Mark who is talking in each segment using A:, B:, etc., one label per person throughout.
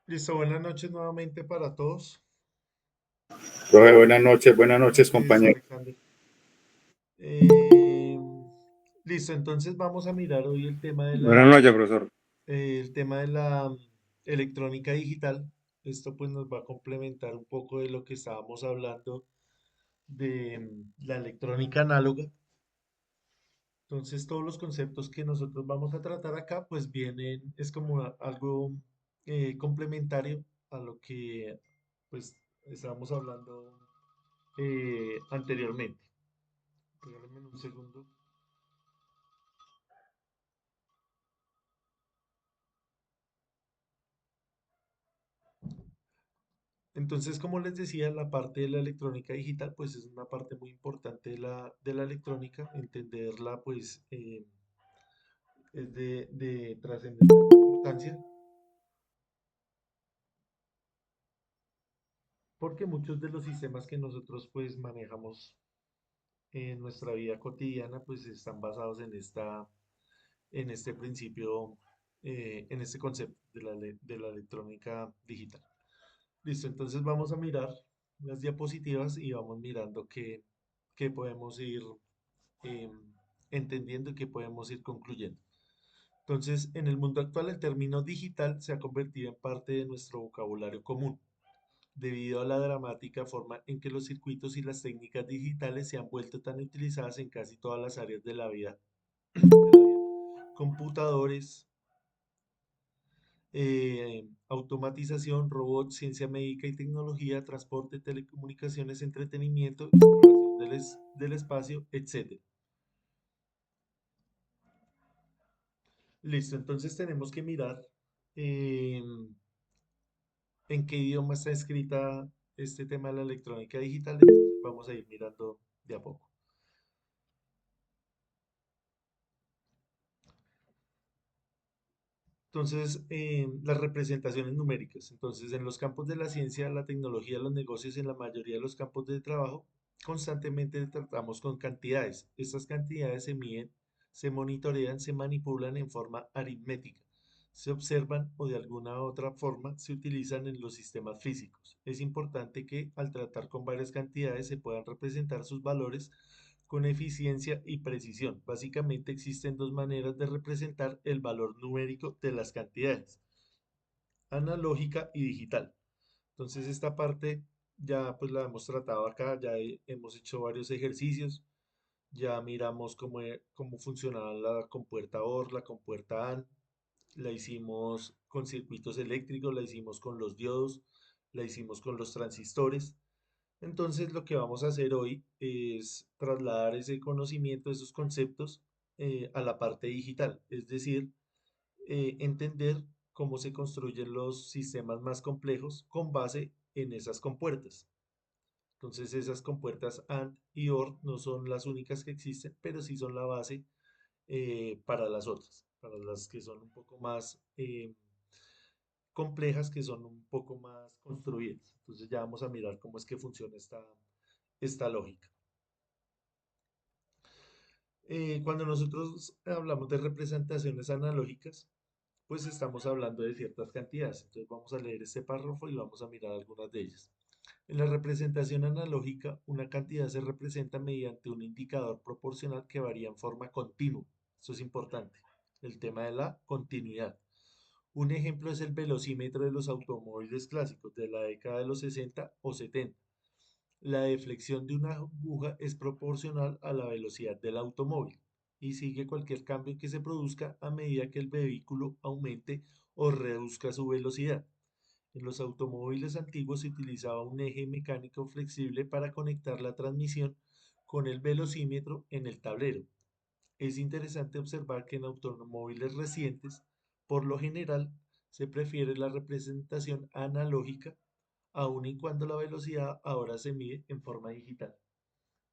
A: Listo, buenas noches nuevamente para todos.
B: Profe, buenas noches,
A: Listo,
B: compañero.
A: Alexander. Eh, Listo, entonces vamos a mirar hoy
B: Buenas noches, profesor.
A: el tema de la electrónica digital. Esto pues nos va a complementar un poco de lo que estábamos hablando de la electrónica análoga. Entonces todos los conceptos que nosotros vamos a tratar acá pues vienen, es como algo complementario a lo que pues estábamos hablando anteriormente. Regálame un segundo. Entonces, como les decía, la parte de la electrónica digital, pues es una parte muy importante de la electrónica. Entenderla, pues, es de trascendental importancia, porque muchos de los sistemas que nosotros, pues, manejamos en nuestra vida cotidiana, pues, están basados en este principio, en este concepto de la electrónica digital. Listo, entonces vamos a mirar las diapositivas y vamos mirando qué podemos ir eh, entendiendo y qué podemos ir concluyendo. Entonces, en el mundo actual, el término digital se ha convertido en parte de nuestro vocabulario común, debido a la dramática forma en que los circuitos y las técnicas digitales se han vuelto tan utilizadas en casi todas las áreas de la vida. Computadores, automatización, robots, ciencia médica y tecnología, transporte, telecomunicaciones, entretenimiento, exploración del espacio, etc. Listo, entonces tenemos que mirar en qué idioma está escrita este tema de la electrónica digital. Entonces vamos a ir mirando de a poco. Entonces, las representaciones numéricas. Entonces, en los campos de la ciencia, la tecnología, los negocios, en la mayoría de los campos de trabajo, constantemente tratamos con cantidades. Estas cantidades se miden, se monitorean, se manipulan en forma aritmética, se observan o de alguna otra forma se utilizan en los sistemas físicos. Es importante que al tratar con varias cantidades se puedan representar sus valores con eficiencia y precisión. Básicamente existen dos maneras de representar el valor numérico de las cantidades, analógica y digital. Entonces esta parte ya pues la hemos tratado acá, ya hemos hecho varios ejercicios, ya miramos cómo funcionaba la compuerta OR, la compuerta AND, la hicimos con circuitos eléctricos, la hicimos con los diodos, la hicimos con los transistores. Entonces lo que vamos a hacer hoy es trasladar ese conocimiento, esos conceptos a la parte digital, es decir, entender cómo se construyen los sistemas más complejos con base en esas compuertas. Entonces esas compuertas AND y OR no son las únicas que existen, pero sí son la base para las otras, para las que son un poco más complejas, que son un poco más construidas. Entonces ya vamos a mirar cómo es que funciona esta lógica. Cuando nosotros hablamos de representaciones analógicas, pues estamos hablando de ciertas cantidades. Entonces vamos a leer este párrafo y vamos a mirar algunas de ellas. En la representación analógica, una cantidad se representa mediante un indicador proporcional que varía en forma continua. Esto es importante, el tema de la continuidad. Un ejemplo es el velocímetro de los automóviles clásicos de la década de los 60 o 70. La deflexión de una aguja es proporcional a la velocidad del automóvil y sigue cualquier cambio que se produzca a medida que el vehículo aumente o reduzca su velocidad. En los automóviles antiguos se utilizaba un eje mecánico flexible para conectar la transmisión con el velocímetro en el tablero. Es interesante observar que en automóviles recientes, por lo general, se prefiere la representación analógica, aun y cuando la velocidad ahora se mide en forma digital.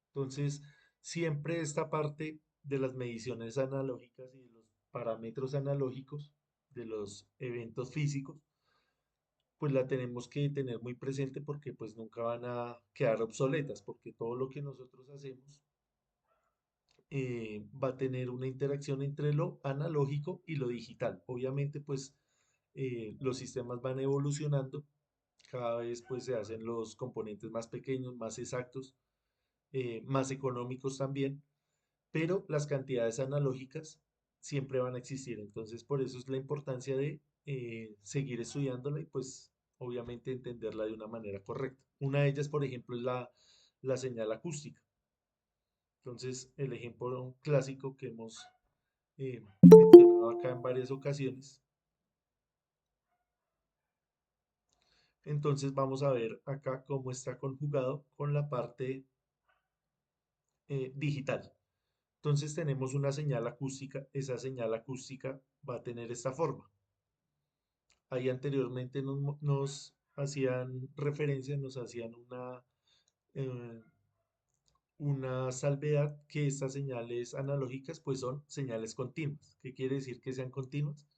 A: Entonces, siempre esta parte de las mediciones analógicas y de los parámetros analógicos de los eventos físicos, pues la tenemos que tener muy presente porque pues nunca van a quedar obsoletas, porque todo lo que nosotros hacemos va a tener una interacción entre lo analógico y lo digital. Obviamente, pues los sistemas van evolucionando, cada vez pues se hacen los componentes más pequeños, más exactos, más económicos también, pero las cantidades analógicas siempre van a existir. Entonces, por eso es la importancia de seguir estudiándola y pues obviamente entenderla de una manera correcta. Una de ellas, por ejemplo, es la señal acústica. Entonces, el ejemplo clásico que hemos mencionado acá en varias ocasiones. Entonces, vamos a ver acá cómo está conjugado con la parte digital. Entonces tenemos una señal acústica, esa señal acústica va a tener esta forma. Ahí anteriormente nos hacían referencia, nos hacían eh, una salvedad que estas señales analógicas pues son señales continuas. ¿Qué quiere decir que sean continuas?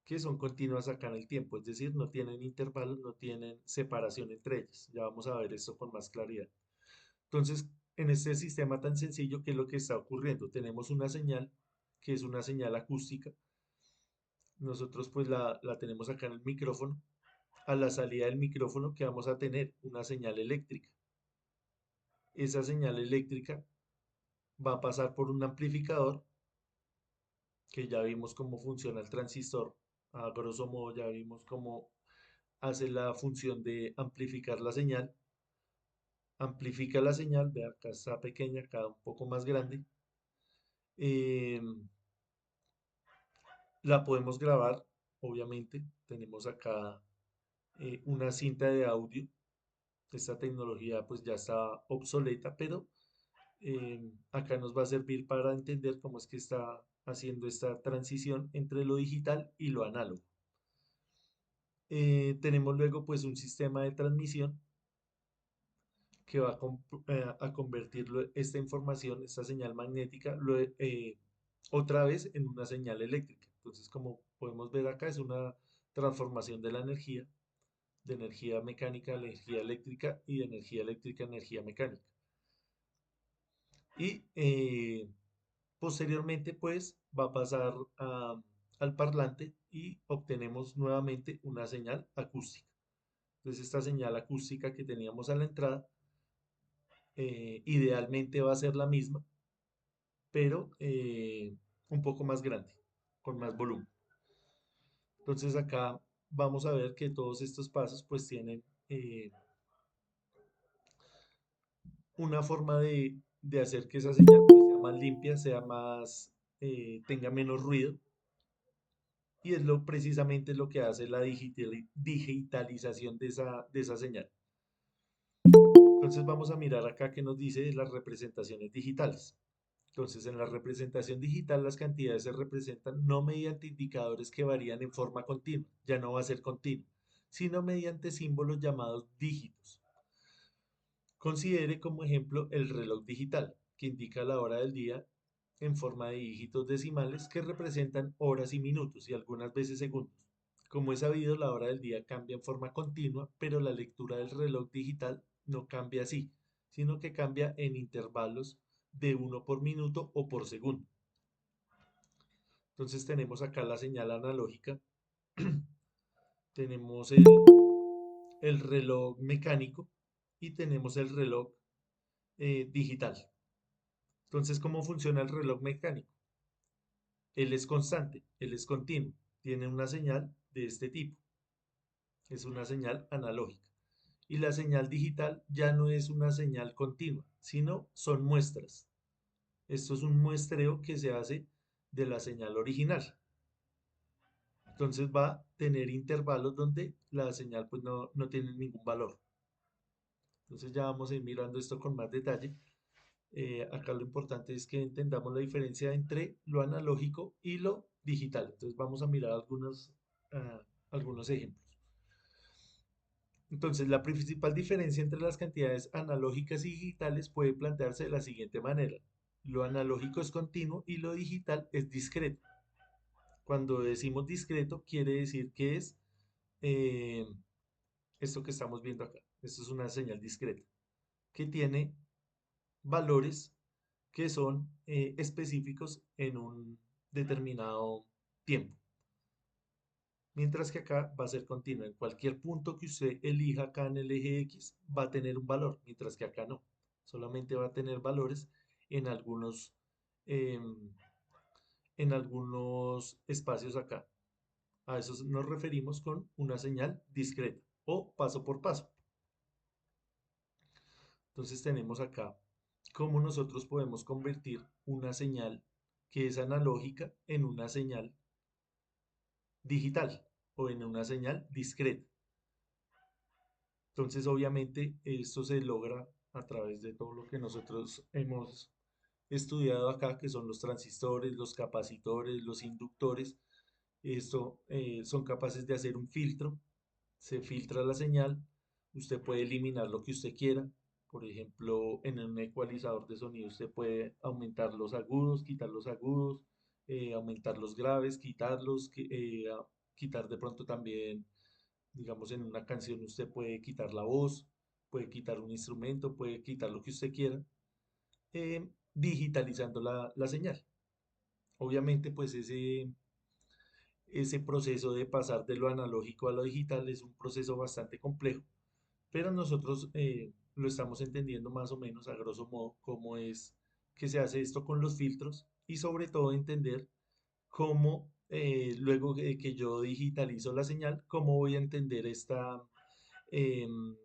A: Que son continuas acá en el tiempo, es decir, no tienen intervalos, no tienen separación entre ellas. Ya vamos a ver esto con más claridad. Entonces, en este sistema tan sencillo, ¿qué es lo que está ocurriendo? Tenemos una señal que es una señal acústica. Nosotros pues la tenemos acá en el micrófono. A la salida del micrófono que vamos a tener una señal eléctrica. Esa señal eléctrica va a pasar por un amplificador, que ya vimos cómo funciona el transistor. A grosso modo ya vimos cómo hace la función de amplificar la señal. Amplifica la señal, ve acá está pequeña, acá un poco más grande. Eh, La podemos grabar, obviamente. Tenemos acá una cinta de audio. Esta tecnología pues ya está obsoleta, pero acá nos va a servir para entender cómo es que está haciendo esta transición entre lo digital y lo análogo. Tenemos luego pues un sistema de transmisión que va a convertir esta información, esta señal magnética, otra vez en una señal eléctrica. Entonces, como podemos ver acá, es una transformación de energía mecánica a energía eléctrica y de energía eléctrica a energía mecánica. Y posteriormente, pues, va a pasar al parlante y obtenemos nuevamente una señal acústica. Entonces, esta señal acústica que teníamos a la entrada, idealmente va a ser la misma, pero un poco más grande, con más volumen. Entonces, acá vamos a ver que todos estos pasos, pues, tienen una forma de hacer que esa señal pues, sea más limpia, sea más, tenga menos ruido. Y es precisamente lo que hace la digitalización de esa señal. Entonces vamos a mirar acá que nos dice las representaciones digitales. Entonces en la representación digital las cantidades se representan no mediante indicadores que varían en forma continua, ya no va a ser continuo, sino mediante símbolos llamados dígitos. Considere como ejemplo el reloj digital, que indica la hora del día en forma de dígitos decimales que representan horas y minutos y algunas veces segundos. Como es sabido, la hora del día cambia en forma continua, pero la lectura del reloj digital no cambia así, sino que cambia en intervalos de uno por minuto o por segundo. Entonces tenemos acá la señal analógica, tenemos el reloj mecánico y tenemos el reloj digital. Entonces, ¿cómo funciona el reloj mecánico? Él es constante, él es continuo, tiene una señal de este tipo, es una señal analógica. Y la señal digital ya no es una señal continua, sino son muestras. Esto es un muestreo que se hace de la señal original. Entonces va a tener intervalos donde la señal pues no tiene ningún valor. Entonces ya vamos a ir mirando esto con más detalle. Acá lo importante es que entendamos la diferencia entre lo analógico y lo digital. Entonces vamos a mirar algunos ejemplos. Entonces la principal diferencia entre las cantidades analógicas y digitales puede plantearse de la siguiente manera. Lo analógico es continuo y lo digital es discreto. Cuando decimos discreto quiere decir que es eh, esto que estamos viendo acá. Esto es una señal discreta que tiene valores que son específicos en un determinado tiempo. mientras que acá va a ser continua. En cualquier punto que usted elija acá en el eje X va a tener un valor, mientras que acá no. Solamente va a tener valores en em, en algunos espacios acá. A eso nos referimos con una señal discreta o paso por paso. Entonces tenemos acá cómo nosotros podemos convertir una señal que es analógica en una señal digital o en una señal discreta. Entonces, obviamente, esto se logra a través de todo lo que nosotros hemos estudiado acá, que son los transistores, los capacitores, los inductores. Esto son capaces de hacer un filtro, se filtra la señal, usted puede eliminar lo que usted quiera. Por ejemplo, en un ecualizador de sonido usted puede aumentar los agudos, quitar los agudos, aumentar los graves, quitarlos, quitar de pronto también, digamos, en una canción usted puede quitar la voz, puede quitar un instrumento, puede quitar lo que usted quiera, digitalizando la señal. Obviamente, pues ese proceso de pasar de lo analógico a lo digital es un proceso bastante complejo, pero nosotros lo estamos entendiendo más o menos a grosso modo cómo es que se hace esto con los filtros y sobre todo entender cómo luego que yo digitalizo la señal, cómo voy a entender em,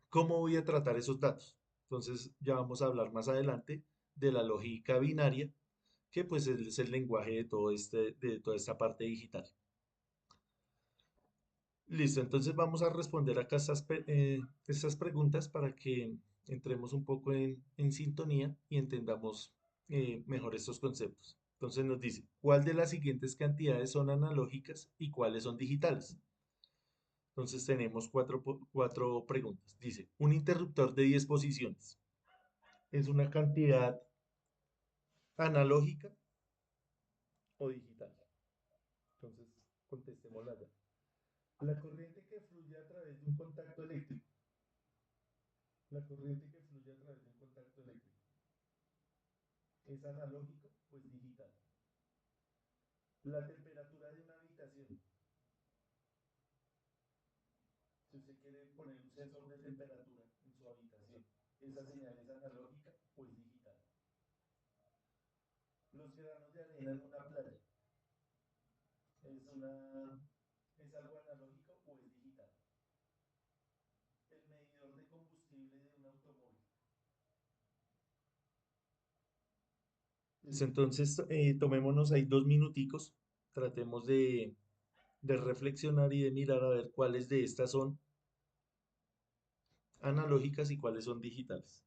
A: cómo voy a tratar esos datos. Entonces ya vamos a hablar más adelante de la lógica binaria, que pues es el lenguaje de de toda esta parte digital. Listo, entonces vamos a responder acá estas preguntas para que entremos un poco en sintonía y entendamos mejor estos conceptos. Entonces nos dice, ¿cuál de las siguientes cantidades son analógicas y cuáles son digitales? Entonces tenemos cuatro preguntas. Dice, un interruptor de 10 posiciones es una cantidad analógica o digital. Entonces contestémosla ya. La corriente que fluye a través de un contacto eléctrico. La corriente que fluye a través de un contacto eléctrico. ¿Es analógico o es digital? La temperatura de una habitación. Si usted quiere poner un sensor de temperatura en su habitación, ¿esa señal es analógica o es digital? Los granos de arena en una playa. ¿Es algo analógico o es digital? El medidor de combustible de un automóvil. Listo, entonces tomémonos ahí 2 minuticos, tratemos de reflexionar y de mirar a ver cuáles de estas son analógicas y cuáles son digitales.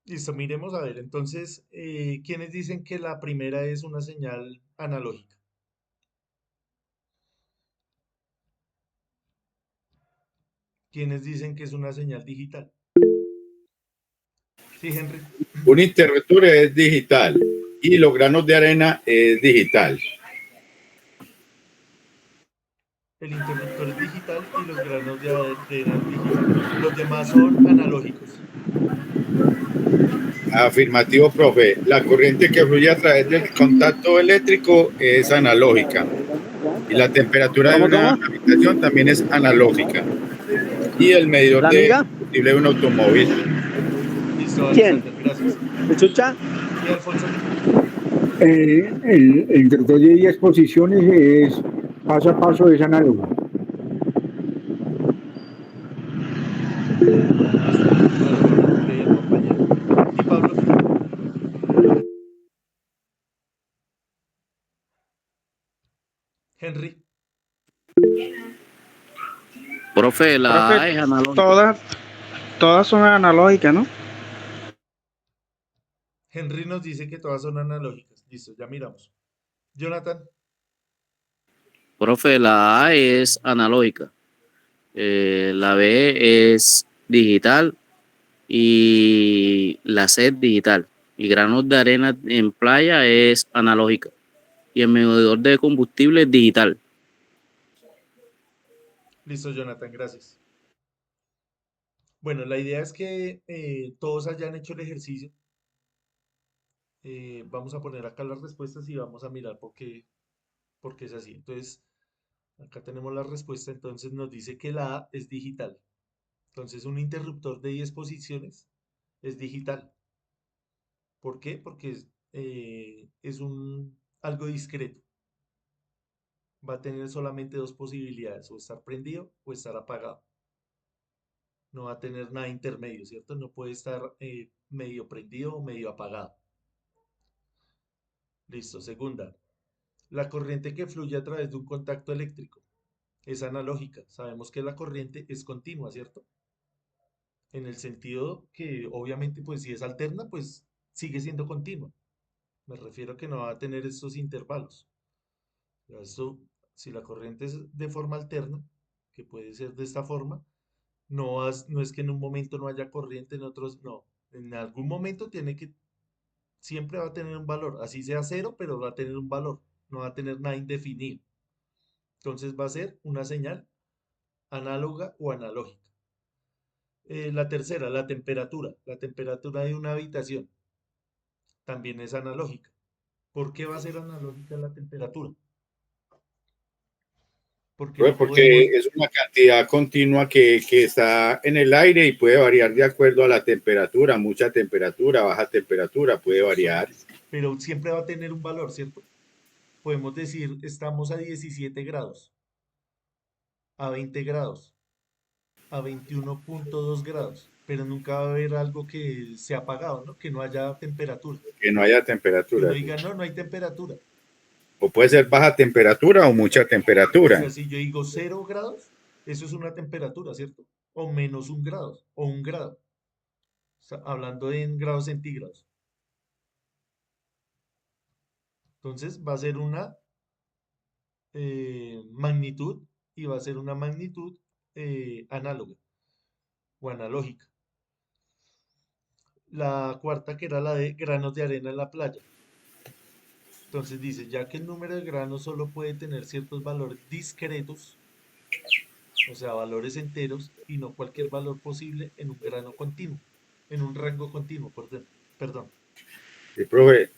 A: Listo, miremos a ver. Entonces, ¿quiénes dicen que la primera es una señal analógica? ¿Quiénes dicen que es una señal digital? Sí, Henry.
B: Un interruptor es digital y los granos de arena es digital.
A: El interruptor es digital y los granos de arena es digital. Los demás son analógicos.
B: Afirmativo, profe. La corriente que fluye a través del contacto eléctrico es analógica y la temperatura de una habitación también es analógica. Y el medidor de combustible de un automóvil.
A: Listo,
C: ¿Quién?
A: Alexander, gracias.
C: ¿Me escucha?
A: ¿Y Alfonso?
D: El interruptor de 10 posiciones es paso a paso, es análogo.
A: Henry,
C: Profe, la
E: Profe,
C: A es analógica.
E: todas son analógicas, ¿no?
A: Henry nos dice que todas son analógicas. Listo, ya miramos. Jonathan,
C: Profe, la A es analógica. La B es digital y la C es digital. Y granos de arena en playa es analógica. Y el medidor de combustible es digital.
A: listo, Jonathan, gracias. Bueno, la idea es que todos hayan hecho el ejercicio. Vamos a poner acá las respuestas y vamos a mirar por qué es así. Entonces, acá tenemos la respuesta. Entonces nos dice que la A es digital. Entonces, un interruptor de 10 posiciones es digital. ¿Por qué? Porque es algo discreto. Va a tener solamente dos posibilidades, o estar prendido o estar apagado. No va a tener nada intermedio, ¿cierto? No puede estar medio prendido o medio apagado. Listo. Segunda, la corriente que fluye a través de un contacto eléctrico es analógica. Sabemos que la corriente es continua, ¿cierto? En el sentido que obviamente pues si es alterna, pues sigue siendo continua. Me refiero a que no va a tener estos intervalos. Esto, si la corriente es de forma alterna, que puede ser de esta forma, no es que en un momento no haya corriente, en otros no. En algún momento siempre va a tener un valor, así sea cero, pero va a tener un valor, no va a tener nada indefinido. Entonces va a ser una señal análoga o analógica. La tercera, la temperatura. La temperatura de una habitación también es analógica. ¿Por qué va a ser analógica la temperatura? Porque
B: Pues
A: no
B: porque
A: podemos,
B: es una cantidad continua que está en el aire y puede variar de acuerdo a la temperatura, mucha temperatura, baja temperatura, puede variar.
A: exactamente, pero siempre va a tener un valor, ¿cierto? Podemos decir, estamos a 17 grados, a 20 grados, a 21,2 grados, pero nunca va a haber algo que se ha apagado, ¿no? Que no haya temperatura.
B: Que no haya
A: Que uno
B: temperatura. Sí.
A: diga, no, no hay temperatura.
B: O puede ser baja temperatura o mucha
A: O
B: temperatura.
A: sea, si yo digo 0 grados, eso es una temperatura, ¿cierto? O menos 1 grado, o 1 grado. Hablando en grados centígrados. Entonces va a ser una magnitud y va a ser una magnitud análoga o analógica. La cuarta que era la de granos de arena en la playa. Entonces dice, ya que el número de granos solo puede tener ciertos valores discretos, o sea, valores enteros, y no cualquier valor posible en un grano continuo, en un rango continuo, perdón.
B: Sí, profe,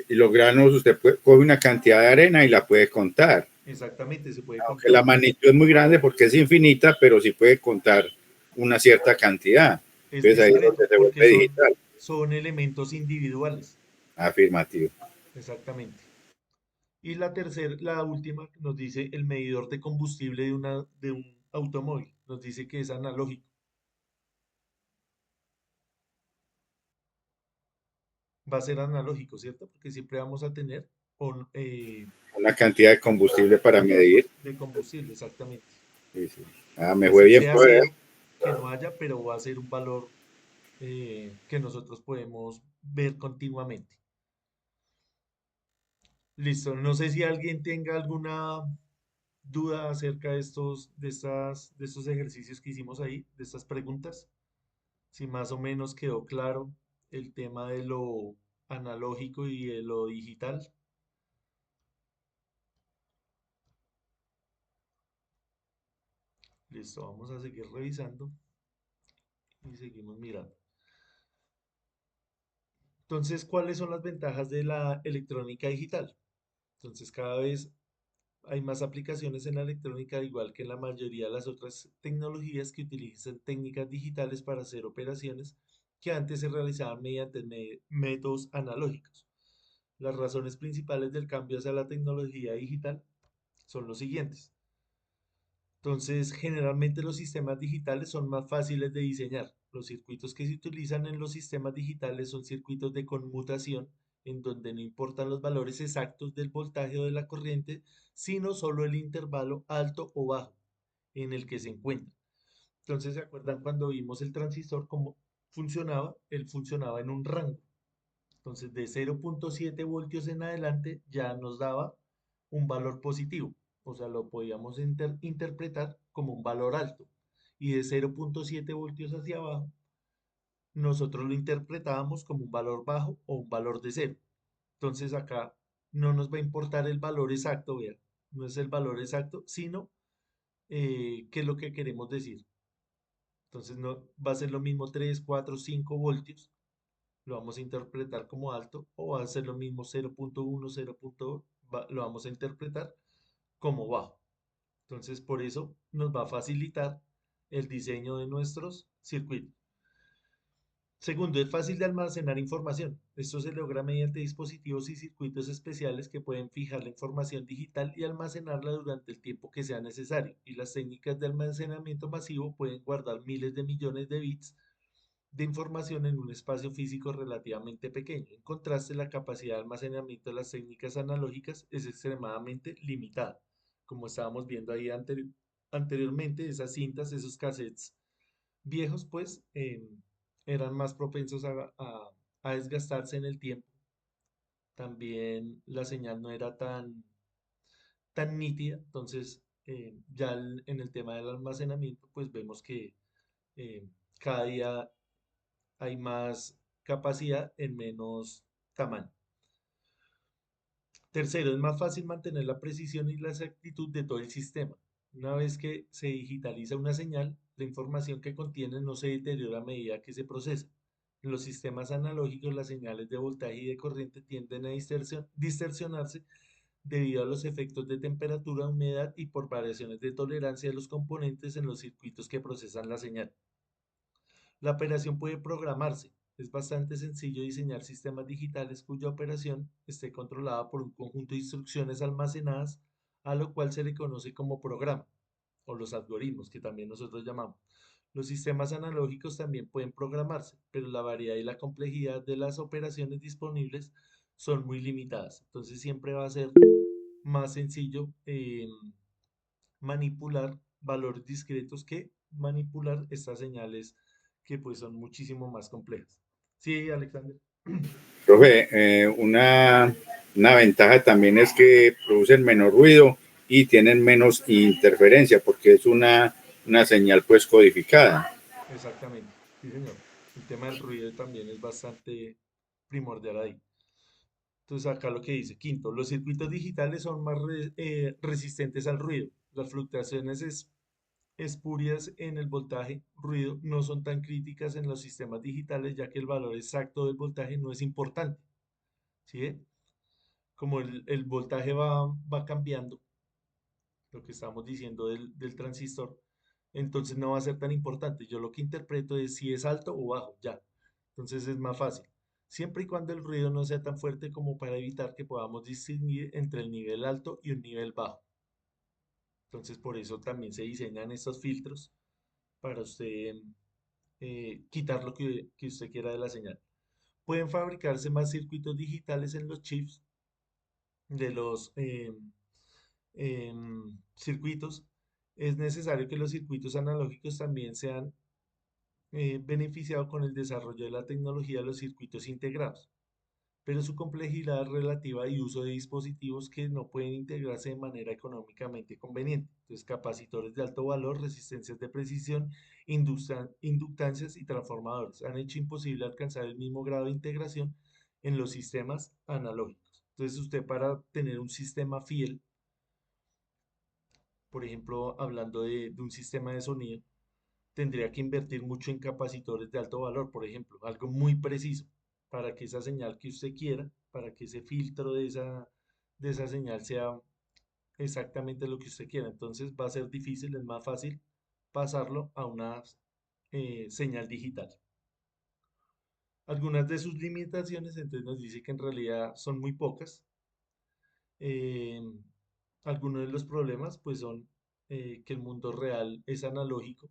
B: y los granos, usted coge una cantidad de arena y la puede contar.
A: Exactamente, se puede
B: Aunque la
A: contar.
B: magnitud es muy grande porque es infinita, pero sí puede contar una cierta cantidad.
A: Es
B: Entonces ahí es donde
A: discreto
B: se
A: porque
B: vuelve digital.
A: son elementos individuales.
B: Afirmativo.
A: Exactamente. Y la última nos dice el medidor de combustible de un automóvil. Nos dice que es analógico. Va a ser analógico, ¿cierto? Porque siempre vamos a tener
B: Una cantidad de combustible para medir.
A: de combustible, exactamente.
B: Sí, sí. Ah, me fue
A: Así
B: bien,
A: sea
B: profe.
A: cero, que no haya, pero va a ser un valor que nosotros podemos ver continuamente. Listo. No sé si alguien tenga alguna duda acerca de estos ejercicios que hicimos ahí, de estas preguntas. Si más o menos quedó claro el tema de lo analógico y de lo digital. Listo, vamos a seguir revisando y seguimos mirando. Entonces, ¿cuáles son las ventajas de la electrónica digital? Entonces, cada vez hay más aplicaciones en la electrónica, igual que en la mayoría de las otras tecnologías que utilizan técnicas digitales para hacer operaciones que antes se realizaban mediante métodos analógicos. Las razones principales del cambio hacia la tecnología digital son los siguientes. Entonces, generalmente los sistemas digitales son más fáciles de diseñar. Los circuitos que se utilizan en los sistemas digitales son circuitos de conmutación en donde no importan los valores exactos del voltaje o de la corriente, sino solo el intervalo alto o bajo en el que se encuentra. Entonces, ¿se acuerdan cuando vimos el transistor cómo funcionaba? Él funcionaba en un rango. Entonces, de 0.7 voltios en adelante ya nos daba un valor positivo. O sea, lo podíamos interpretar como un valor alto. Y de 0.7 voltios hacia abajo, nosotros lo interpretábamos como un valor bajo o un valor de cero. Entonces, acá no nos va a importar el valor exacto, vean. No es el valor exacto, sino qué es lo que queremos decir. Entonces, no, va a ser lo mismo 3, 4, 5 voltios, lo vamos a interpretar como alto, o va a ser lo mismo 0.1, 0.2, lo vamos a interpretar como bajo. Entonces, por eso nos va a facilitar el diseño de nuestros circuitos. Segundo, es fácil de almacenar información. Esto se logra mediante dispositivos y circuitos especiales que pueden fijar la información digital y almacenarla durante el tiempo que sea necesario. Y las técnicas de almacenamiento masivo pueden guardar miles de millones de bits de información en un espacio físico relativamente pequeño. En contraste, la capacidad de almacenamiento de las técnicas analógicas es extremadamente limitada. Como estábamos viendo ahí anteriormente, esas cintas, esos cassettes viejos, pues eran más propensos a desgastarse en el tiempo. También la señal no era tan nítida, entonces ya en el tema del almacenamiento, pues vemos que eh, cada día hay más capacidad en menos tamaño. Tercero, es más fácil mantener la precisión y la exactitud de todo el sistema. Una vez que se digitaliza una señal, la información que contiene no se deteriora a medida que se procesa. En los sistemas analógicos, las señales de voltaje y de corriente tienden a distorsionarse debido a los efectos de temperatura, humedad y por variaciones de tolerancia de los componentes en los circuitos que procesan la señal. La operación puede programarse. Es bastante sencillo diseñar sistemas digitales cuya operación esté controlada por un conjunto de instrucciones almacenadas, a lo cual se le conoce como programa, o los algoritmos, que también nosotros llamamos. Los sistemas analógicos también pueden programarse, pero la variedad y la complejidad de las operaciones disponibles son muy limitadas. Entonces siempre va a ser más sencillo manipular valores discretos que manipular estas señales que pues son muchísimo más complejas. Sí, Alexander.
B: Profe, una ventaja también es que producen menos ruido y tienen menos interferencia porque es una señal pues codificada.
A: Exactamente, sí, señor. El tema del ruido también es bastante primordial ahí. Entonces acá lo que dice, quinto, los circuitos digitales son más resistentes al ruido. Las fluctuaciones espurias en el voltaje ruido no son tan críticas en los sistemas digitales, ya que el valor exacto del voltaje no es importante. ¿Sí? Como el voltaje va cambiando, lo que estamos diciendo del transistor, entonces no va a ser tan importante. Yo lo que interpreto es si es alto o bajo, ya. Entonces es más fácil. Siempre y cuando el ruido no sea tan fuerte como para evitar que podamos distinguir entre el nivel alto y un nivel bajo. Entonces por eso también se diseñan estos filtros para usted quitar lo que usted quiera de la señal. Pueden fabricarse más circuitos digitales en los chips de los circuitos. Es necesario que los circuitos analógicos también sean beneficiados con el desarrollo de la tecnología de los circuitos integrados, pero su complejidad relativa y uso de dispositivos que no pueden integrarse de manera económicamente conveniente. Entonces, capacitores de alto valor, resistencias de precisión, inductancias y transformadores han hecho imposible alcanzar el mismo grado de integración en los sistemas analógicos. Entonces, usted para tener un sistema fiel, por ejemplo, hablando de un sistema de sonido, tendría que invertir mucho en capacitores de alto valor, por ejemplo, algo muy preciso para que esa señal que usted quiera, para que ese filtro de esa señal sea exactamente lo que usted quiera. Entonces va a ser difícil, es más fácil pasarlo a una señal digital. Algunas de sus limitaciones, entonces nos dice que en realidad son muy pocas. Eh, Algunos de los problemas pues son que el mundo real es analógico,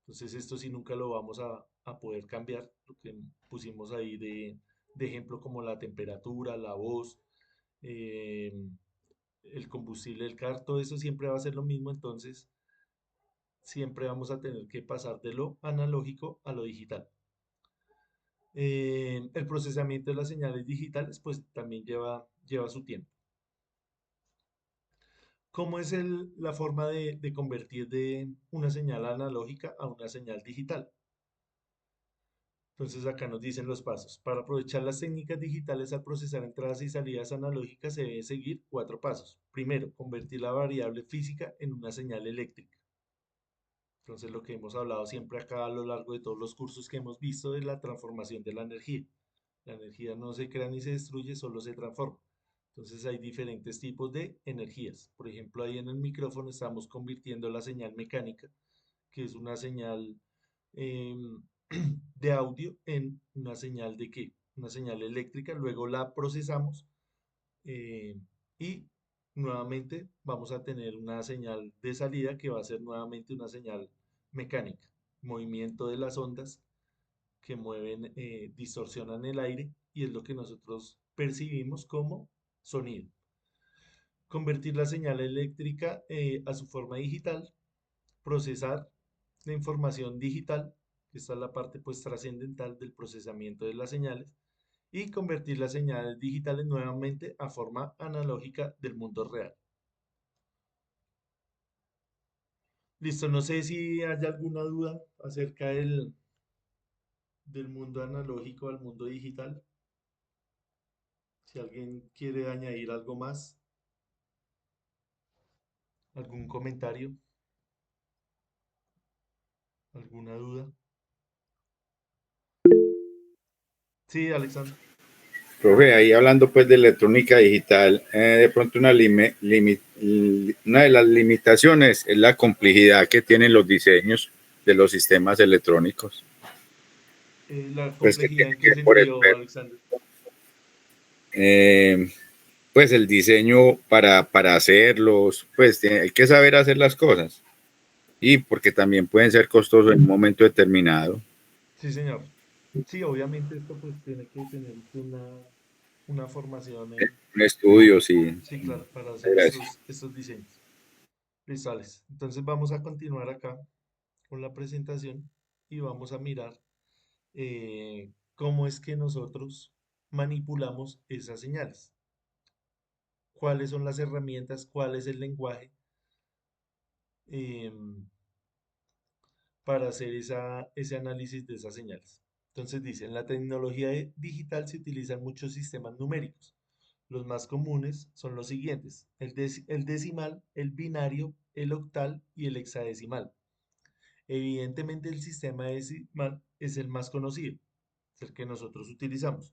A: entonces esto sí nunca lo vamos a poder cambiar, lo que pusimos ahí de ejemplo como la temperatura, la voz, eh, el combustible del carro, todo eso siempre va a ser lo mismo, entonces siempre vamos a tener que pasar de lo analógico a lo digital. El procesamiento de las señales digitales pues también lleva su tiempo. ¿Cómo es la forma de convertir de una señal analógica a una señal digital? Entonces acá nos dicen los pasos. Para aprovechar las técnicas digitales al procesar entradas y salidas analógicas se deben seguir 4 pasos. Primero, convertir la variable física en una señal eléctrica. Entonces lo que hemos hablado siempre acá a lo largo de todos los cursos que hemos visto es la transformación de la energía. La energía no se crea ni se destruye, solo se transforma. Entonces hay diferentes tipos de energías. Por ejemplo, ahí en el micrófono estamos convirtiendo la señal mecánica, que es una señal em, de audio, en una señal de qué? Una señal eléctrica. Luego la procesamos eh, y nuevamente vamos a tener una señal de salida que va a ser nuevamente una señal mecánica. Movimiento de las ondas que mueven, distorsionan el aire y es lo que nosotros percibimos como sonido. Convertir la señal eléctrica a su forma digital, procesar la información digital, que esta es la parte pues trascendental del procesamiento de las señales, y convertir las señales digitales nuevamente a forma analógica del mundo real. Listo, no sé si hay alguna duda acerca del mundo analógico al mundo digital. Si alguien quiere añadir algo más, algún comentario, alguna duda. Sí, Alexander.
B: Profe, ahí hablando pues de electrónica digital, de pronto una de las limitaciones es la complejidad que tienen los diseños de los sistemas electrónicos.
A: ¿La
B: Pues que
A: complejidad
B: tiene
A: en qué
B: que por
A: sentido, Alexander?
B: pues el diseño para hacerlos, pues hay que saber hacer las cosas y porque también pueden ser costosos en un momento determinado.
A: Sí, señor. Sí, obviamente esto pues tiene que tener una formación
B: Un estudio, sí.
A: sí, claro, para hacer
B: Gracias.
A: estos diseños. Listo, Alex. Entonces vamos a continuar acá con la presentación y vamos a mirar cómo es que nosotros manipulamos esas señales. ¿Cuáles son las herramientas? ¿Cuál es el lenguaje em, para hacer ese análisis de esas señales? Entonces dice, en la tecnología digital se utilizan muchos sistemas numéricos. Los más comunes son los siguientes: el decimal, el binario, el octal y el hexadecimal. Evidentemente el sistema decimal es el más conocido, es el que nosotros utilizamos.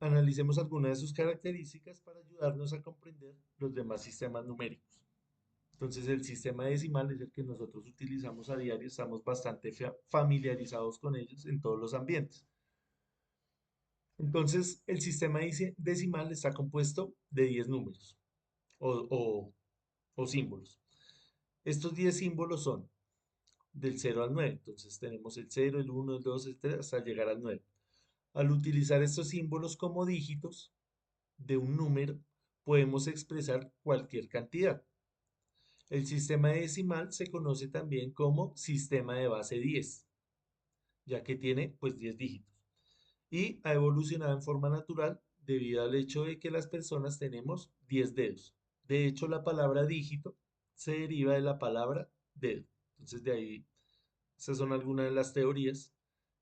A: Analicemos algunas de sus características para ayudarnos a comprender los demás sistemas numéricos. Entonces el sistema decimal es el que nosotros utilizamos a diario, estamos bastante familiarizados con ellos en todos los ambientes. Entonces el sistema decimal está compuesto de 10 números o símbolos. Estos 10 símbolos son del 0 al 9. Entonces tenemos el 0, el 1, el 2, el 3, hasta llegar al 9. Al utilizar estos símbolos como dígitos de un número, podemos expresar cualquier cantidad. El sistema decimal se conoce también como sistema de base 10, ya que tiene pues 10 dígitos. Y ha evolucionado en forma natural debido al hecho de que las personas tenemos 10 dedos. De hecho, la palabra dígito se deriva de la palabra dedo. Entonces, de ahí, esas son algunas de las teorías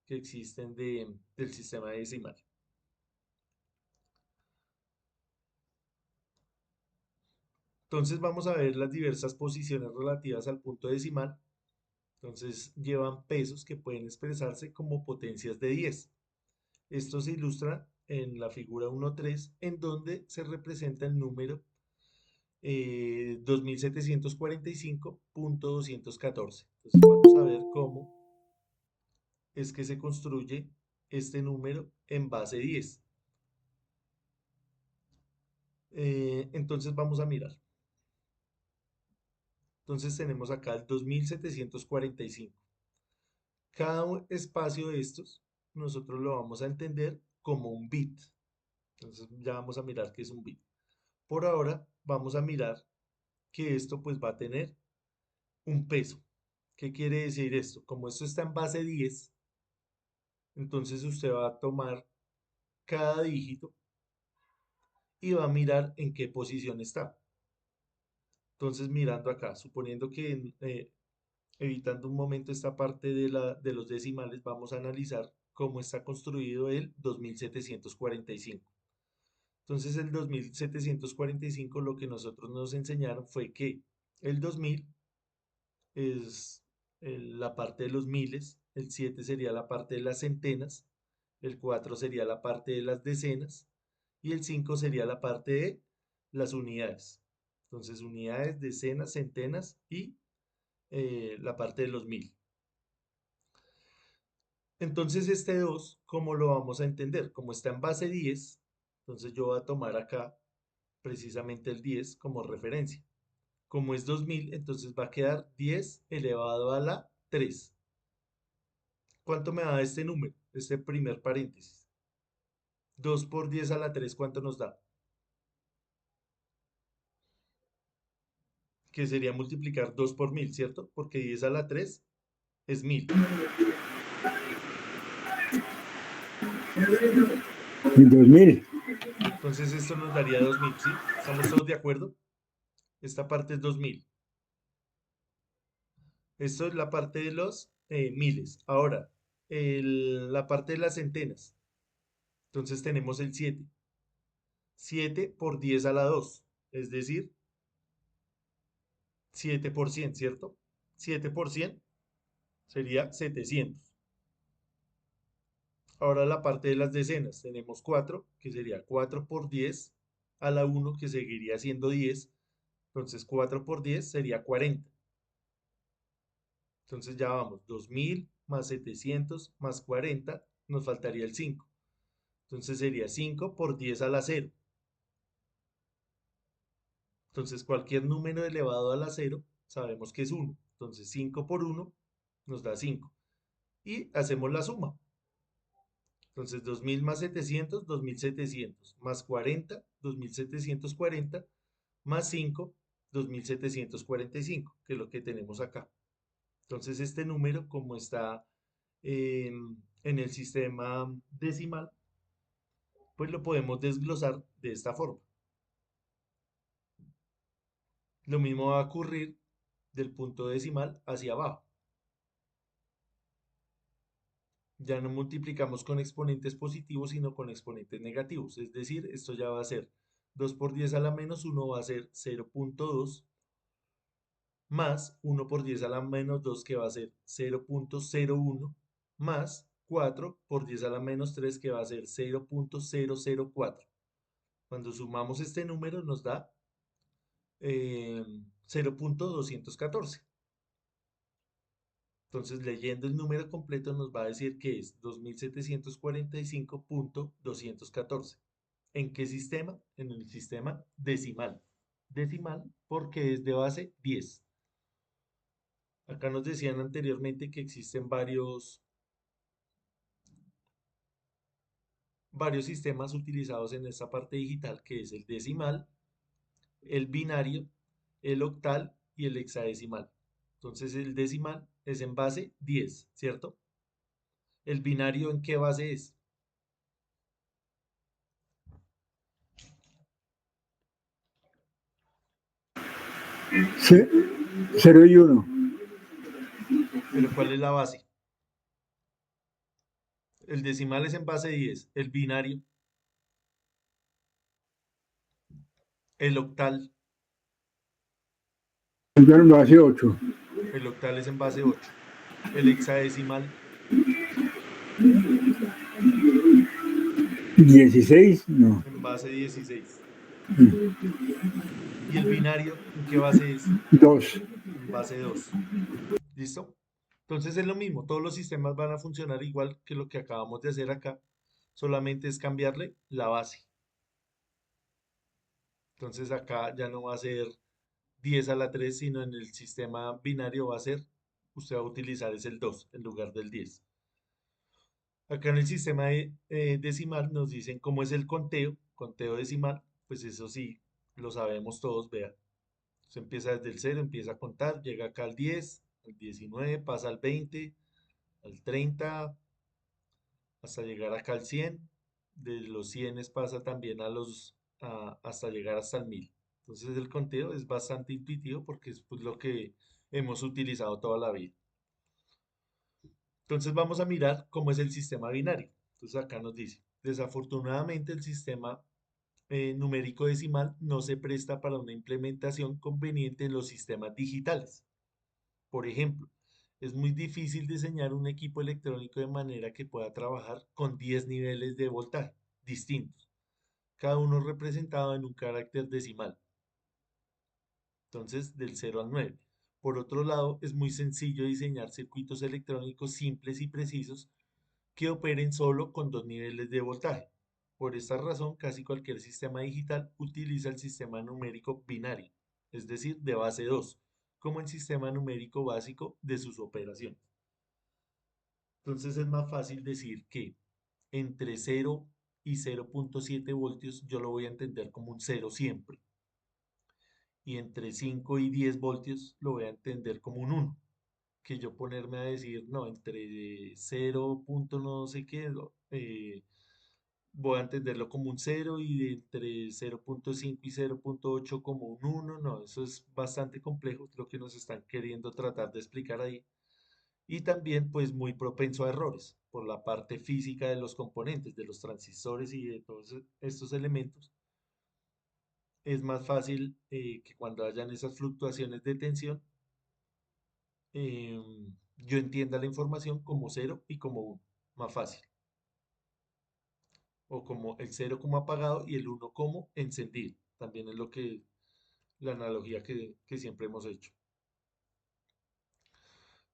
A: que existen del sistema decimal. Entonces, vamos a ver las diversas posiciones relativas al punto decimal. Entonces, llevan pesos que pueden expresarse como potencias de 10. Esto se ilustra en la figura 1.3, en donde se representa el número 2745.214. Entonces vamos a ver cómo es que se construye este número en base 10. Entonces vamos a mirar. Entonces tenemos acá el 2745. Cada espacio de estos nosotros lo vamos a entender como un bit. Entonces ya vamos a mirar qué es un bit. Por ahora vamos a mirar que esto pues va a tener un peso. ¿Qué quiere decir esto? Como esto está en base 10, entonces usted va a tomar cada dígito y va a mirar en qué posición está. Entonces mirando acá, suponiendo que evitando un momento esta parte de los decimales, vamos a analizar cómo está construido el 2745. Entonces el 2745 lo que nosotros nos enseñaron fue que el 2000 es la parte de los miles, el 7 sería la parte de las centenas, el 4 sería la parte de las decenas y el 5 sería la parte de las unidades. Entonces unidades, decenas, centenas y la parte de los mil. Entonces este 2, ¿cómo lo vamos a entender? Como está en base 10, entonces yo voy a tomar acá precisamente el 10 como referencia. Como es 2000, entonces va a quedar 10 elevado a la 3. ¿Cuánto me da este número? Este primer paréntesis. 2 por 10 a la 3, ¿cuánto nos da? Que sería multiplicar 2 por 1000, ¿cierto? Porque 10 a la 3 es 1000.
D: En 2000.
A: Entonces esto nos daría 2000, ¿sí? ¿Estamos todos de acuerdo? Esta parte es 2000. Esto es la parte de los miles. Ahora, la parte de las centenas. Entonces tenemos el 7. 7 por 10 a la 2. Es decir, 7%, ¿cierto? 7% sería 700. Ahora la parte de las decenas. Tenemos 4, que sería 4 por 10 a la 1, que seguiría siendo 10. Entonces 4 por 10 sería 40. Entonces ya vamos, 2000 más 700 más 40, nos faltaría el 5. Entonces sería 5 por 10 a la 0. Entonces cualquier número elevado a la 0 sabemos que es 1. Entonces 5 por 1 nos da 5. Y hacemos la suma. Entonces 2000 más 700, 2700. Más 40, 2740. Más 5, 2745, que es lo que tenemos acá. Entonces este número, como está en el sistema decimal, pues lo podemos desglosar de esta forma. Lo mismo va a ocurrir del punto decimal hacia abajo. Ya no multiplicamos con exponentes positivos, sino con exponentes negativos. Es decir, esto ya va a ser 2 por 10 a la menos 1 va a ser 0.2 más 1 por 10 a la menos 2 que va a ser 0.01 más 4 por 10 a la menos 3 que va a ser 0.004. Cuando sumamos este número nos da 0.214. Entonces, leyendo el número completo nos va a decir que es 2745.214. ¿En qué sistema? En el sistema decimal. Decimal porque es de base 10. Acá nos decían anteriormente que existen varios sistemas utilizados en esta parte digital, que es el decimal, el binario, el octal y el hexadecimal. Entonces el decimal es en base 10, ¿cierto? ¿El binario en qué base es?
D: Ce- 0 y 1.
A: Pero ¿cuál es la base? El decimal es en base 10, el binario, el octal,
D: Lo hace 8.
A: el octal es en base 8, el hexadecimal
D: 16, no.
A: en base 16.
D: Mm.
A: ¿Y el binario en qué base es?
D: 2.
A: En base 2. ¿Listo? Entonces es lo mismo, todos los sistemas van a funcionar igual que lo que acabamos de hacer acá, solamente es cambiarle la base. Entonces acá ya no va a ser 10 a la 3, sino en el sistema binario va a ser, usted va a utilizar es el 2 en lugar del 10. Acá en el sistema decimal nos dicen cómo es el conteo decimal, pues eso sí, lo sabemos todos, vea. Se empieza desde el cero, empieza a contar, llega acá al 10, al 19, pasa al 20, al 30, hasta llegar acá al 100. De los 100 pasa también hasta llegar hasta el 1000. Entonces el conteo es bastante intuitivo porque es pues, lo que hemos utilizado toda la vida. Entonces vamos a mirar cómo es el sistema binario. Entonces acá nos dice, desafortunadamente el sistema numérico decimal no se presta para una implementación conveniente en los sistemas digitales. Por ejemplo, es muy difícil diseñar un equipo electrónico de manera que pueda trabajar con 10 niveles de voltaje distintos, cada uno representado en un carácter decimal, entonces del 0 al 9. Por otro lado, es muy sencillo diseñar circuitos electrónicos simples y precisos que operen solo con dos niveles de voltaje. Por esta razón, casi cualquier sistema digital utiliza el sistema numérico binario, es decir, de base 2, como el sistema numérico básico de sus operaciones. Entonces es más fácil decir que entre 0 y 0,7 voltios yo lo voy a entender como un 0 siempre. Y entre 5 y 10 voltios lo voy a entender como un 1. Que yo ponerme a decir, no, entre 0 punto no sé qué, voy a entenderlo como un 0 y de entre 0,5 y 0,8 como un 1. No, eso es bastante complejo, lo que nos están queriendo tratar de explicar ahí. Y también pues muy propenso a errores por la parte física de los componentes, de los transistores y de todos estos elementos. Es más fácil que cuando hayan esas fluctuaciones de tensión, yo entienda la información como 0 y como 1, más fácil. O como el 0 como apagado y el 1 como encendido. También es la analogía que siempre hemos hecho.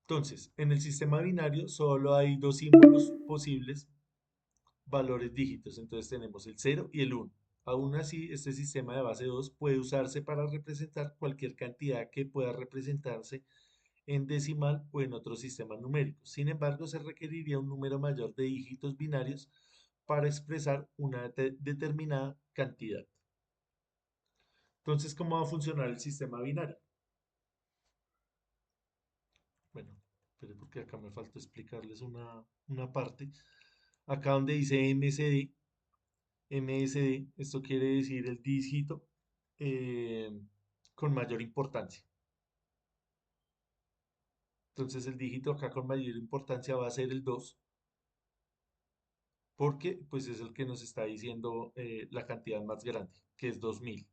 A: Entonces, en el sistema binario solo hay dos símbolos posibles, valores dígitos. Entonces tenemos el 0 y el 1. Aún así, este sistema de base 2 puede usarse para representar cualquier cantidad que pueda representarse en decimal o en otros sistemas numéricos. Sin embargo, se requeriría un número mayor de dígitos binarios para expresar una determinada cantidad. Entonces, ¿cómo va a funcionar el sistema binario? Bueno, pero porque acá me falta explicarles una parte. Acá donde dice MSD, esto quiere decir el dígito eh, con mayor importancia. Entonces el dígito acá con mayor importancia va a ser el 2, porque pues es el que nos está diciendo la cantidad más grande, que es 2000.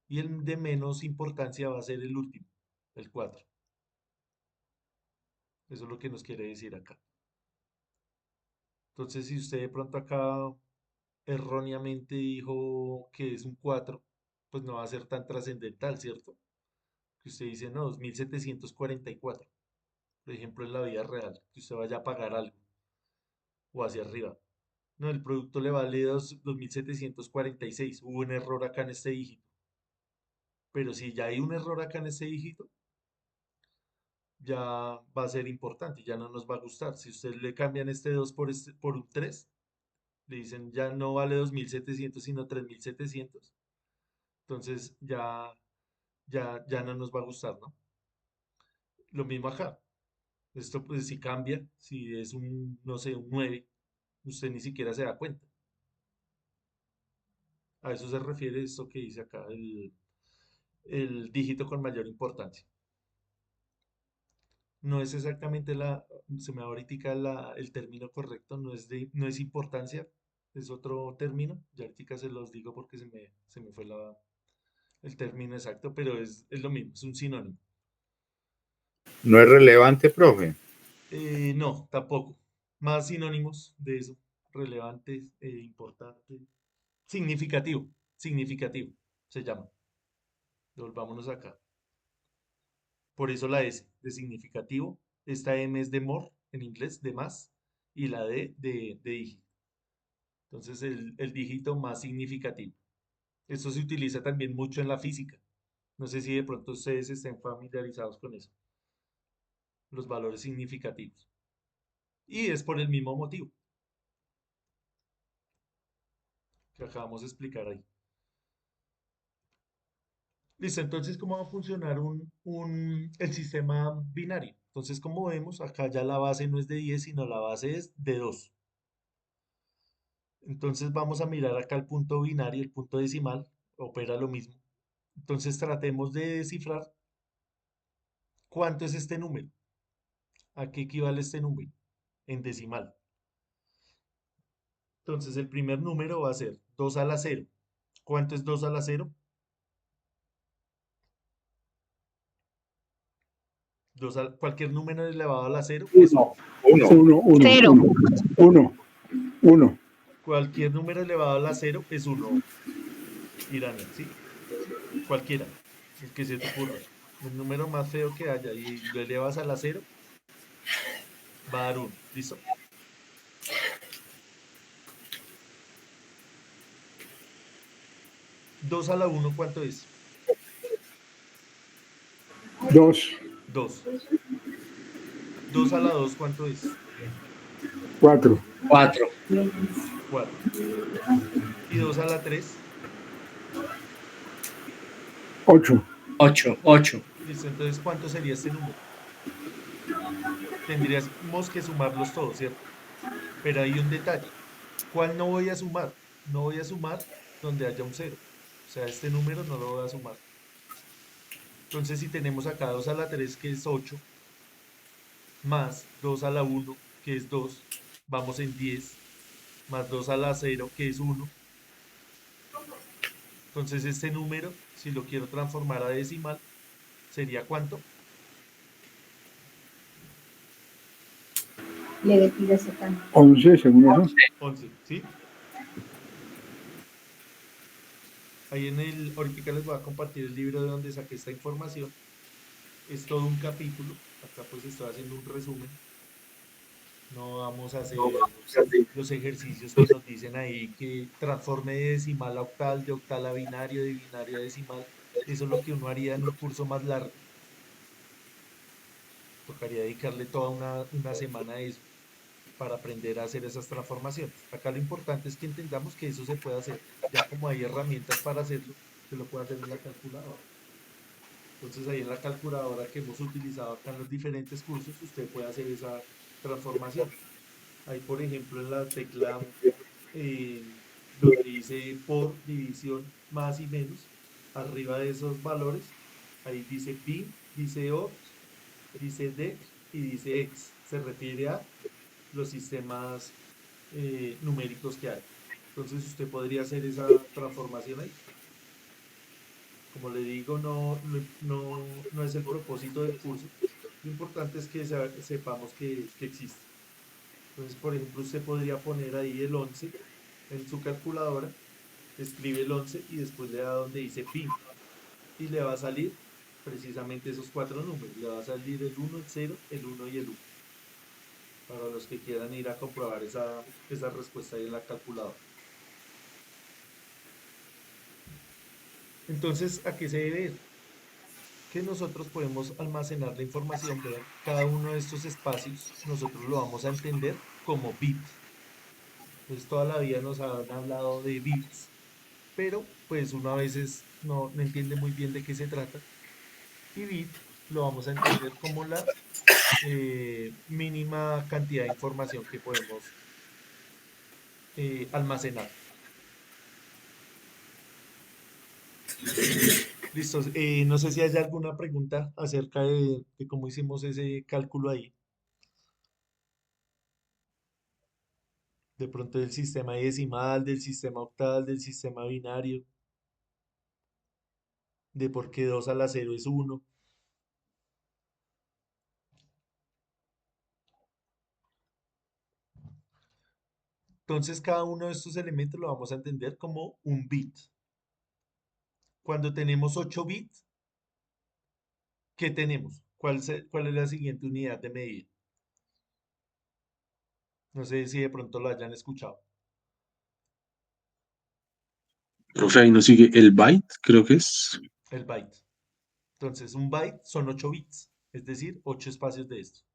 A: Y el de menos importancia va a ser el último, el 4. Eso es lo que nos quiere decir acá. Entonces si usted de pronto acá erróneamente dijo que es un 4, pues no va a ser tan trascendental, ¿cierto? Que usted dice, no, 2744, por ejemplo, en la vida real, que usted vaya a pagar algo o hacia arriba. No, el producto le vale 2746. Hubo un error acá en este dígito. Pero si ya hay un error acá en este dígito, ya va a ser importante, ya no nos va a gustar. Si usted le cambian este 2 por un 3, le dicen ya no vale 2700 sino 3700. Entonces ya no nos va a gustar, ¿no? Lo mismo acá. Esto pues si cambia, si es un, no sé, un 9, usted ni siquiera se da cuenta. A eso se refiere esto que dice acá, el dígito con mayor importancia. No es exactamente se me va ahorita el término correcto, no es importancia, es otro término. Ya ahorita se los digo porque se me fue el término exacto, pero es lo mismo, es un sinónimo.
B: No es relevante, profe.
A: No, tampoco. Más sinónimos de eso, relevante, importante, significativo, significativo, se llama. Volvámonos acá. Por eso la S de significativo, esta M es de more en inglés, de más, y la D de dígito. Entonces el dígito más significativo. Esto se utiliza también mucho en la física. No sé si de pronto ustedes estén familiarizados con eso, los valores significativos. Y es por el mismo motivo. que acabamos de explicar ahí. Listo, entonces, ¿cómo va a funcionar el sistema binario? Entonces, como vemos, acá ya la base no es de 10, sino la base es de 2. Entonces, vamos a mirar acá el punto binario, el punto decimal, opera lo mismo. Entonces, tratemos de descifrar cuánto es este número, a qué equivale este número en decimal. Entonces, el primer número va a ser 2 a la 0. ¿Cuánto es 2 a la 0? Cualquier número elevado a la 0 es 1.
D: Uno,
B: Uno.
D: uno, uno,
F: Cero.
D: uno, uno, uno.
A: Cualquier número elevado a la 0 es 1, Irania, ¿sí? Cualquiera, el que se te ocurra. El número más feo que haya y lo elevas a la 0, va a dar 1. ¿Listo? Dos a la 1, ¿cuánto es?
D: Dos,
A: 2. 2 a la 2, ¿cuánto es?
D: cuatro,
G: 4,
A: 4. Y 2 a la 3,
D: ocho.
G: 8, 8.
A: listo. Entonces, ¿cuánto sería este número? Tendríamos que sumarlos todos, ¿cierto? Pero hay un detalle. ¿Cuál no voy a sumar? No voy a sumar donde haya un 0. O sea, este número no lo voy a sumar. Entonces, si tenemos acá 2 a la 3, que es 8, más 2 a la 1, que es 2, vamos en 10, más 2 a la 0, que es 1. Entonces, este número, si lo quiero transformar a decimal, ¿sería cuánto?
F: Le decide ese cambio.
D: 11, según eso.
A: 11, ¿sí? Ahí ahorita les voy a compartir el libro de donde saqué esta información. Es todo un capítulo. Acá pues estoy haciendo un resumen. No vamos a hacer los ejercicios que nos dicen ahí que transforme de decimal a octal, de octal a binario, de binario a decimal. Eso es lo que uno haría en un curso más largo. Tocaría dedicarle toda una semana a eso para aprender a hacer esas transformaciones. Acá lo importante es que entendamos que eso se puede hacer. Ya como hay herramientas para hacerlo, se lo puede hacer en la calculadora. Entonces ahí en la calculadora que hemos utilizado acá en los diferentes cursos, usted puede hacer esa transformación. Ahí, por ejemplo, en la tecla eh, donde dice por división más y menos, arriba de esos valores, ahí dice bin, dice opt, dice dec y dice ex. Se refiere a los sistemas numéricos que hay. Entonces usted podría hacer esa transformación ahí. Como le digo, no es el propósito del curso. Lo importante es que sepamos que existe. Entonces, por ejemplo, usted podría poner ahí el 11 en su calculadora, escribe el 11 y después le da donde dice PIN y le va a salir precisamente esos cuatro números. Le va a salir el 1, el 0, el 1 y el 1. Para los que quieran ir a comprobar esa respuesta ahí en la calculadora. Entonces, ¿a qué se debe esto? Que nosotros podemos almacenar la información, vean, cada uno de estos espacios, nosotros lo vamos a entender como bit. Entonces, toda la vida nos han hablado de bits, pero pues uno a veces no entiende muy bien de qué se trata. Y bit lo vamos a entender como la mínima cantidad de información que podemos almacenar. Listo. No sé si hay alguna pregunta acerca de cómo hicimos ese cálculo ahí. De pronto del sistema decimal, del sistema octal, del sistema binario, de por qué 2 a la 0 es 1. Entonces, cada uno de estos elementos lo vamos a entender como un bit. Cuando tenemos 8 bits, ¿qué tenemos? ¿Cuál es la siguiente unidad de medida? No sé si de pronto lo hayan escuchado.
H: Profe, ahí nos sigue el byte, creo que es.
A: El byte. Entonces, un byte son 8 bits, es decir, 8 espacios de estos.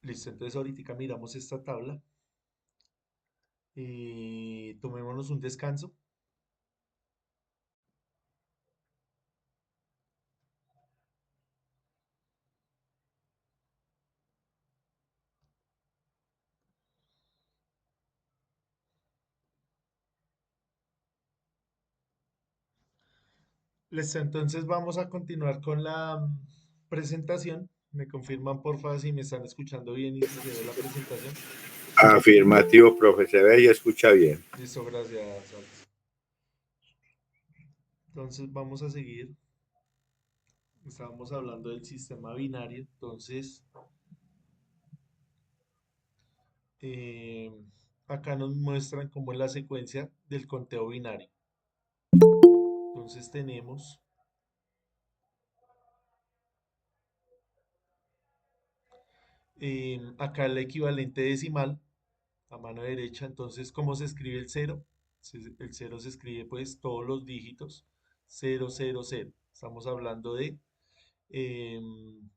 A: Listo, entonces ahorita miramos esta tabla. Tomémonos un descanso. Listo, entonces vamos a continuar con la presentación. Me confirman porfa si me están escuchando bien y si se ve la presentación.
B: Afirmativo, profe, se ve y escucha bien.
A: Listo, gracias, Alex. Entonces vamos a seguir. Estábamos hablando del sistema binario. Entonces, eh, acá nos muestran cómo es la secuencia del conteo binario. Entonces tenemos acá el equivalente decimal a mano derecha. Entonces, ¿cómo se escribe el cero? El cero se escribe pues todos los dígitos 000. Estamos hablando de em,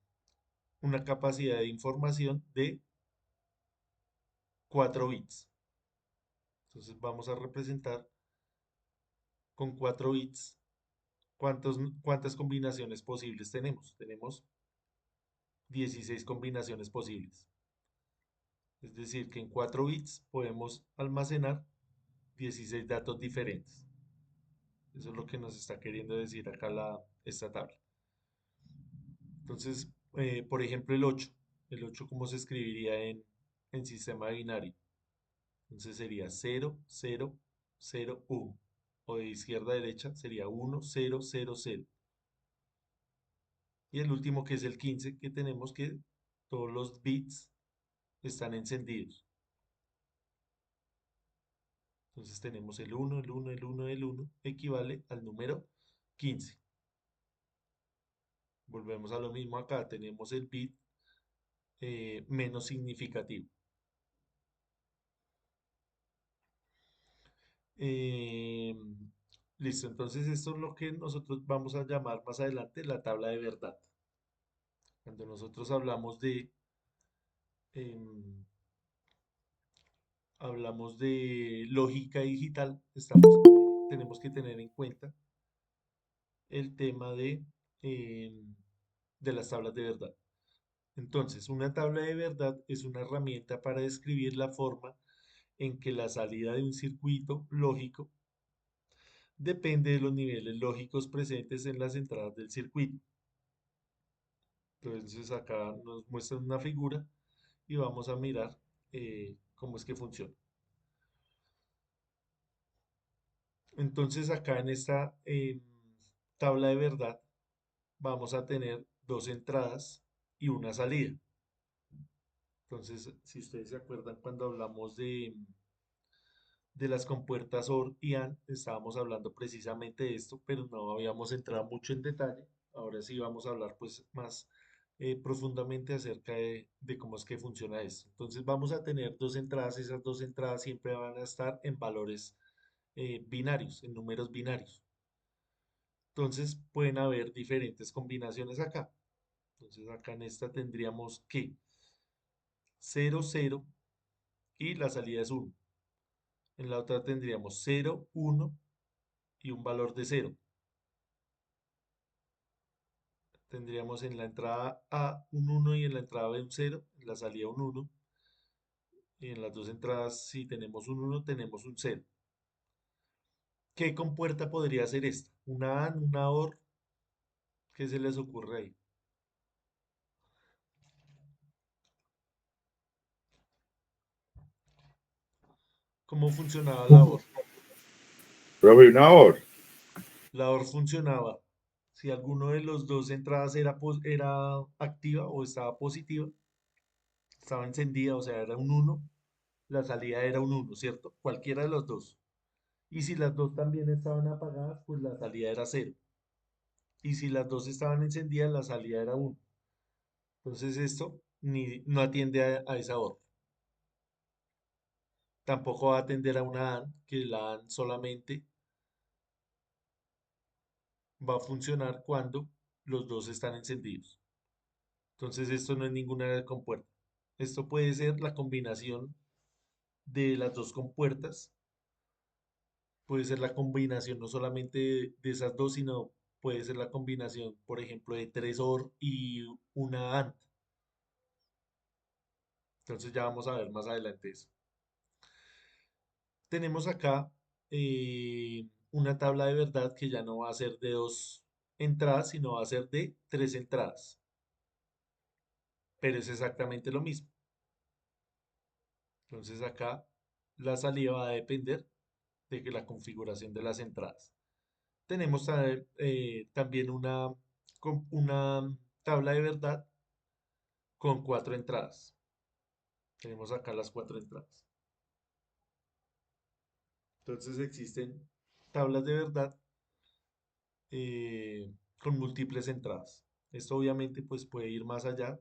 A: una capacidad de información de 4 bits. Entonces vamos a representar con 4 bits cuántas combinaciones posibles tenemos. Tenemos 16 combinaciones posibles. Es decir, que en 4 bits podemos almacenar 16 datos diferentes. Eso es lo que nos está queriendo decir acá esta tabla. Entonces, por ejemplo, el 8. El 8, ¿cómo se escribiría en sistema binario? Entonces sería 0, 0, 0, 1. O de izquierda a derecha sería 1, 0, 0, 0. Y el último, que es el 15, que tenemos que todos los bits están encendidos. Entonces tenemos el 1, el 1, el 1, el 1, equivale al número 15. Volvemos a lo mismo acá, tenemos el bit menos significativo. Eh, Listo, entonces esto es lo que nosotros vamos a llamar más adelante la tabla de verdad. Cuando nosotros em, hablamos de lógica digital, tenemos que tener en cuenta el tema de las tablas de verdad. Entonces, una tabla de verdad es una herramienta para describir la forma en que la salida de un circuito lógico depende de los niveles lógicos presentes en las entradas del circuito. Entonces acá nos muestran una figura y vamos a mirar cómo es que funciona. Entonces acá en esta tabla de verdad vamos a tener dos entradas y una salida. Entonces, si ustedes se acuerdan cuando hablamos de las compuertas OR y AND, estábamos hablando precisamente de esto, pero no habíamos entrado mucho en detalle. Ahora sí vamos a hablar pues más profundamente acerca de cómo es que funciona esto. Entonces vamos a tener dos entradas, esas dos entradas siempre van a estar en valores binarios, en números binarios. Entonces pueden haber diferentes combinaciones acá. Entonces acá en esta tendríamos que 0, 0 y la salida es 1. En la otra tendríamos 0, 1 y un valor de 0. Tendríamos en la entrada A un 1 y en la entrada B un 0, en la salida un 1. Y en las dos entradas, si tenemos un 1, tenemos un 0. ¿Qué compuerta podría ser esta? ¿Una AND, una OR? ¿Qué se les ocurre ahí? ¿Cómo funcionaba la OR?
B: Profe, una hora.
A: La OR funcionaba si alguno de los dos entradas era activa o estaba positiva, estaba encendida, o sea, era un 1, la salida era un 1, ¿cierto? Cualquiera de los dos. Y si las dos también estaban apagadas, pues la salida era 0. Y si las dos estaban encendidas, la salida era 1. Entonces esto no atiende a esa OR. Tampoco va a atender a una AND, que la AND solamente va a funcionar cuando los dos están encendidos. Entonces esto no es ninguna compuerta. Esto puede ser la combinación de las dos compuertas, puede ser la combinación no solamente de esas dos, sino puede ser la combinación, por ejemplo, de tres OR y una AND. Entonces ya vamos a ver más adelante eso. Tenemos acá una tabla de verdad que ya no va a ser de dos entradas, sino va a ser de tres entradas. Pero es exactamente lo mismo. Entonces acá la salida va a depender de que la configuración de las entradas. Tenemos también una tabla de verdad con cuatro entradas. Tenemos acá las cuatro entradas. Entonces existen tablas de verdad con múltiples entradas. Esto obviamente pues puede ir más allá.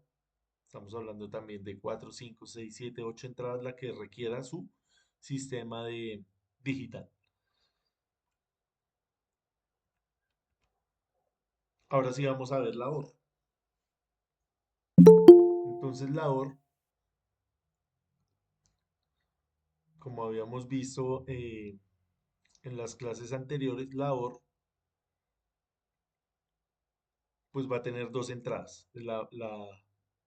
A: Estamos hablando también de 4, 5, 6, 7, 8 entradas, la que requiera su sistema de digital. Ahora sí vamos a ver la OR. Entonces la OR, como habíamos visto en las clases anteriores, la OR pues va a tener dos entradas.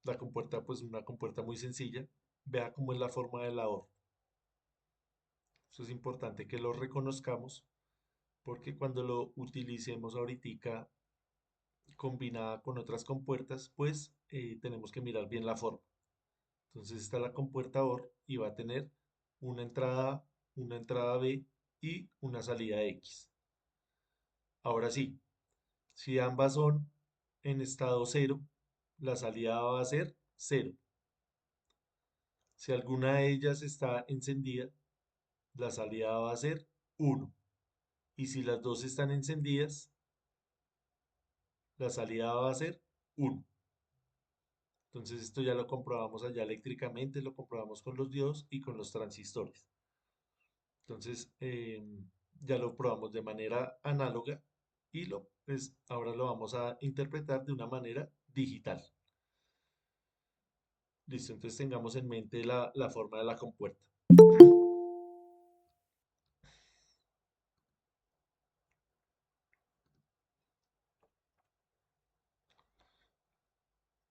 A: La compuerta, pues una compuerta muy sencilla. Vea cómo es la forma de la OR. Eso es importante que lo reconozcamos porque cuando lo utilicemos ahorita combinada con otras compuertas, pues tenemos que mirar bien la forma. Entonces está la compuerta OR y va a tener una entrada A, una entrada B y una salida X. Ahora sí, si ambas son en estado cero, la salida va a ser cero. Si alguna de ellas está encendida, la salida va a ser 1. Y si las dos están encendidas, la salida va a ser 1. Entonces esto ya lo comprobamos allá eléctricamente, lo comprobamos con los diodos y con los transistores. Entonces ya lo probamos de manera análoga y pues, ahora lo vamos a interpretar de una manera digital. Listo, entonces tengamos en mente la forma de la compuerta.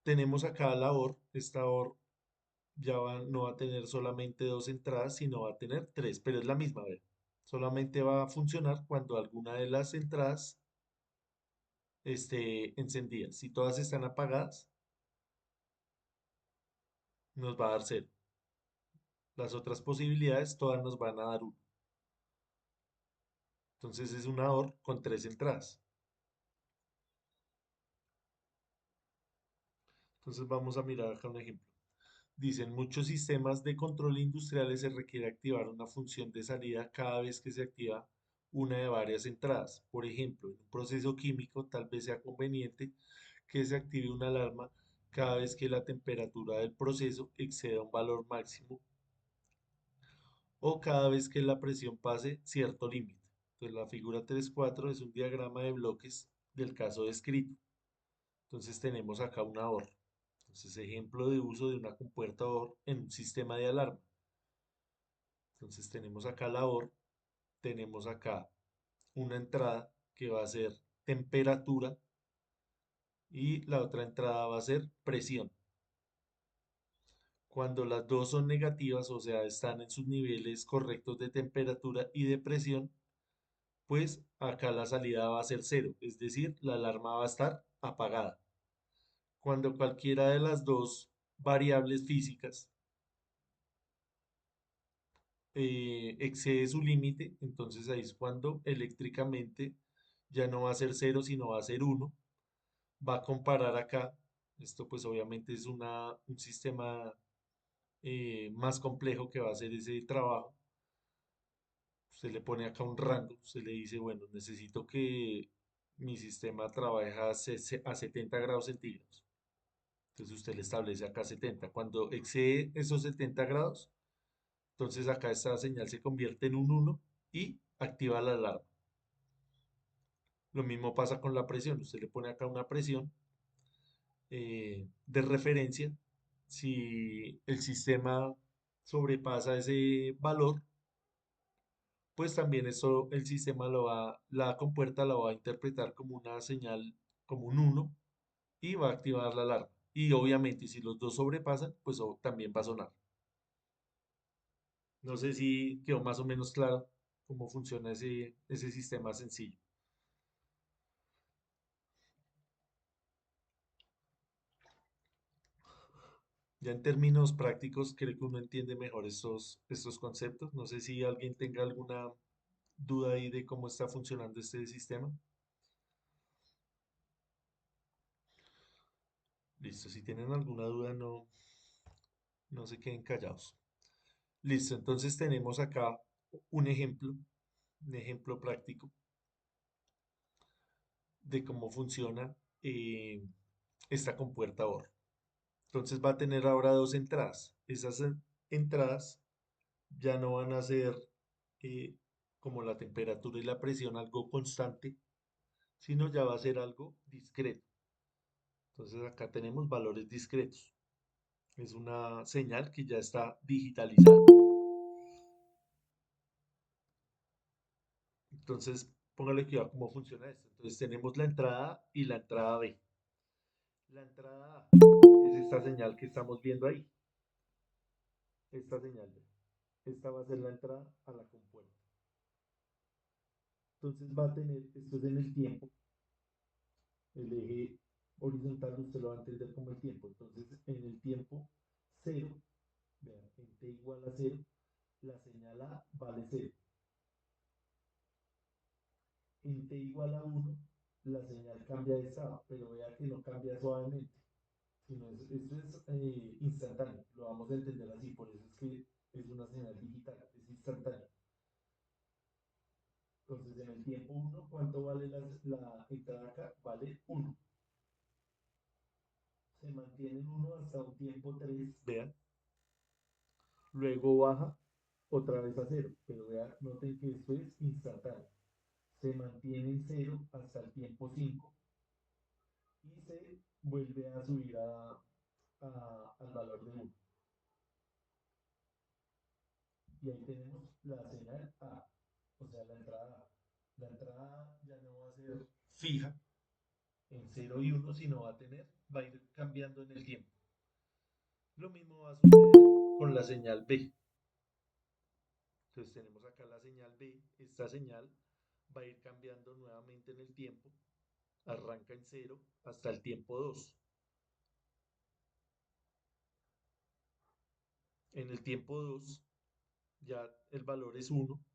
A: Tenemos acá la OR, esta OR no va a tener solamente dos entradas, sino va a tener tres, pero es la misma, ¿ver? Solamente va a funcionar cuando alguna de las entradas esté encendida. Si todas están apagadas, nos va a dar cero. Las otras posibilidades, todas nos van a dar uno. Entonces es una OR con tres entradas. Entonces vamos a mirar acá un ejemplo. Dicen, muchos sistemas de control industriales se requiere activar una función de salida cada vez que se activa una de varias entradas. Por ejemplo, en un proceso químico tal vez sea conveniente que se active una alarma cada vez que la temperatura del proceso exceda un valor máximo o cada vez que la presión pase cierto límite. Entonces la figura 3.4 es un diagrama de bloques del caso descrito. Entonces tenemos acá una OR. Entonces ejemplo de uso de una compuerta OR en un sistema de alarma. Entonces tenemos acá la OR, tenemos acá una entrada que va a ser temperatura y la otra entrada va a ser presión. Cuando las dos son negativas, o sea, están en sus niveles correctos de temperatura y de presión, pues acá la salida va a ser cero, es decir, la alarma va a estar apagada. Cuando cualquiera de las dos variables físicas excede su límite, entonces ahí es cuando eléctricamente ya no va a ser cero, sino va a ser uno. Va a comparar acá, esto pues obviamente es un sistema más complejo que va a hacer ese trabajo. Usted le pone acá un rango, usted le dice, bueno, necesito que mi sistema trabaje a 70 grados centígrados. Entonces usted le establece acá 70. Cuando excede esos 70 grados, entonces acá esta señal se convierte en un 1 y activa la alarma. Lo mismo pasa con la presión. Usted le pone acá una presión de referencia Si el sistema sobrepasa ese valor, pues también eso el sistema la compuerta la va a interpretar como una señal, como un uno, y va a activar la alarma. Y obviamente, si los dos sobrepasan, pues también va a sonar. No sé si quedó más o menos claro cómo funciona ese sistema sencillo. Ya en términos prácticos, creo que uno entiende mejor estos conceptos. No sé si alguien tenga alguna duda ahí de cómo está funcionando este sistema. Listo, si tienen alguna duda, no se queden callados. Listo, entonces tenemos acá un ejemplo, un ejemplo práctico de cómo funciona esta compuerta OR. Entonces va a tener ahora dos entradas. Esas entradas ya no van a ser eh, como la temperatura y la presión algo constante, sino ya va a ser algo discreto. Entonces acá tenemos valores discretos. Es una señal que ya está digitalizada. Entonces, póngale cuidado cómo funciona esto. Entonces tenemos la entrada A y la entrada B. La entrada A es esta señal que estamos viendo ahí. Esta señal. Esta va a ser la entrada a la compuerta. Entonces va a tener, esto es en el tiempo, el eje horizontal usted lo va a entender como el tiempo. Entonces en el tiempo cero, vean, en t igual a cero, la señal A vale cero. En t igual a uno, la señal cambia de estado, pero vea que no cambia suavemente, sino esto es instantáneo. Lo vamos a entender así, por eso es que es una señal digital, es instantánea. Entonces en el tiempo uno, ¿cuánto vale la entrada acá? Vale uno. Se mantiene en 1 hasta un tiempo 3, vean, luego baja otra vez a cero, pero vean, noten que esto es instantáneo. Se mantiene en cero hasta el tiempo 5 y se vuelve a subir al valor de uno. Y ahí tenemos la señal A, o sea, la entrada A. La entrada A ya no va a ser fija en cero y uno, sino va a ir cambiando en el tiempo. Lo mismo va a suceder con la señal B. Entonces tenemos acá la señal B, esta señal va a ir cambiando nuevamente en el tiempo, arranca en cero hasta el tiempo 2. En el tiempo 2 ya el valor es 1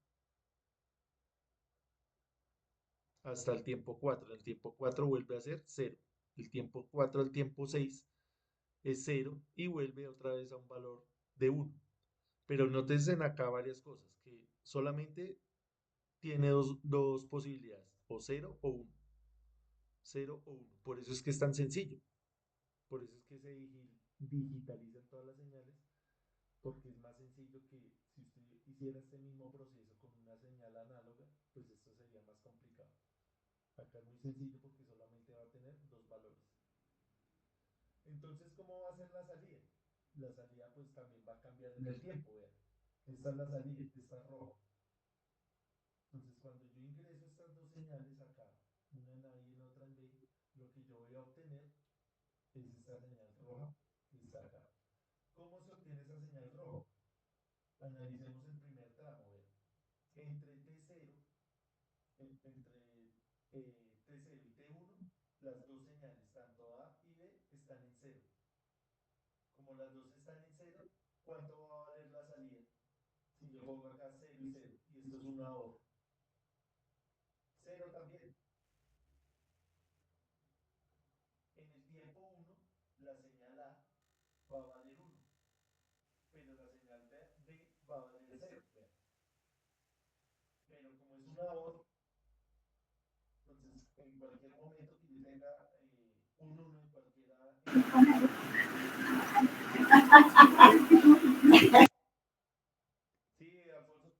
A: hasta el tiempo 4. En el tiempo 4 vuelve a ser 0. El tiempo 4 al tiempo 6 es 0 y vuelve otra vez a un valor de 1. Pero noten acá varias cosas, que solamente tiene dos posibilidades, o 0 o 1. 0 o 1. Por eso es que es tan sencillo. Por eso es que se digitalizan todas las señales, porque es más sencillo que si usted hiciera este mismo proceso con una señal análoga, pues esto sería más complicado. Acá es muy sencillo porque solamente va a tener dos valores. Entonces, ¿cómo va a ser la salida? La salida pues también va a cambiar en el tiempo, vean. Esta es la salida, esta es roja. Entonces, cuando yo ingreso estas dos señales acá, una en A y en otra en B, lo que yo voy a obtener es esta señal roja que está acá. ¿Cómo se obtiene esa señal roja? Analicemos el primer tramo, vean. Entre T0, entre T0 y T1, las dos señales, tanto A y B, están en cero. Como las dos están en cero, ¿cuánto va a valer la salida? Si yo pongo acá 0 y 0, y esto es un ahorro. 0 también. En el tiempo 1, la señal A va a valer 1, pero la señal B va a valer 0. Pero como es un ahorro, entonces en cualquier momento que yo tenga un 1 en cualquiera... Sí, Alfonso.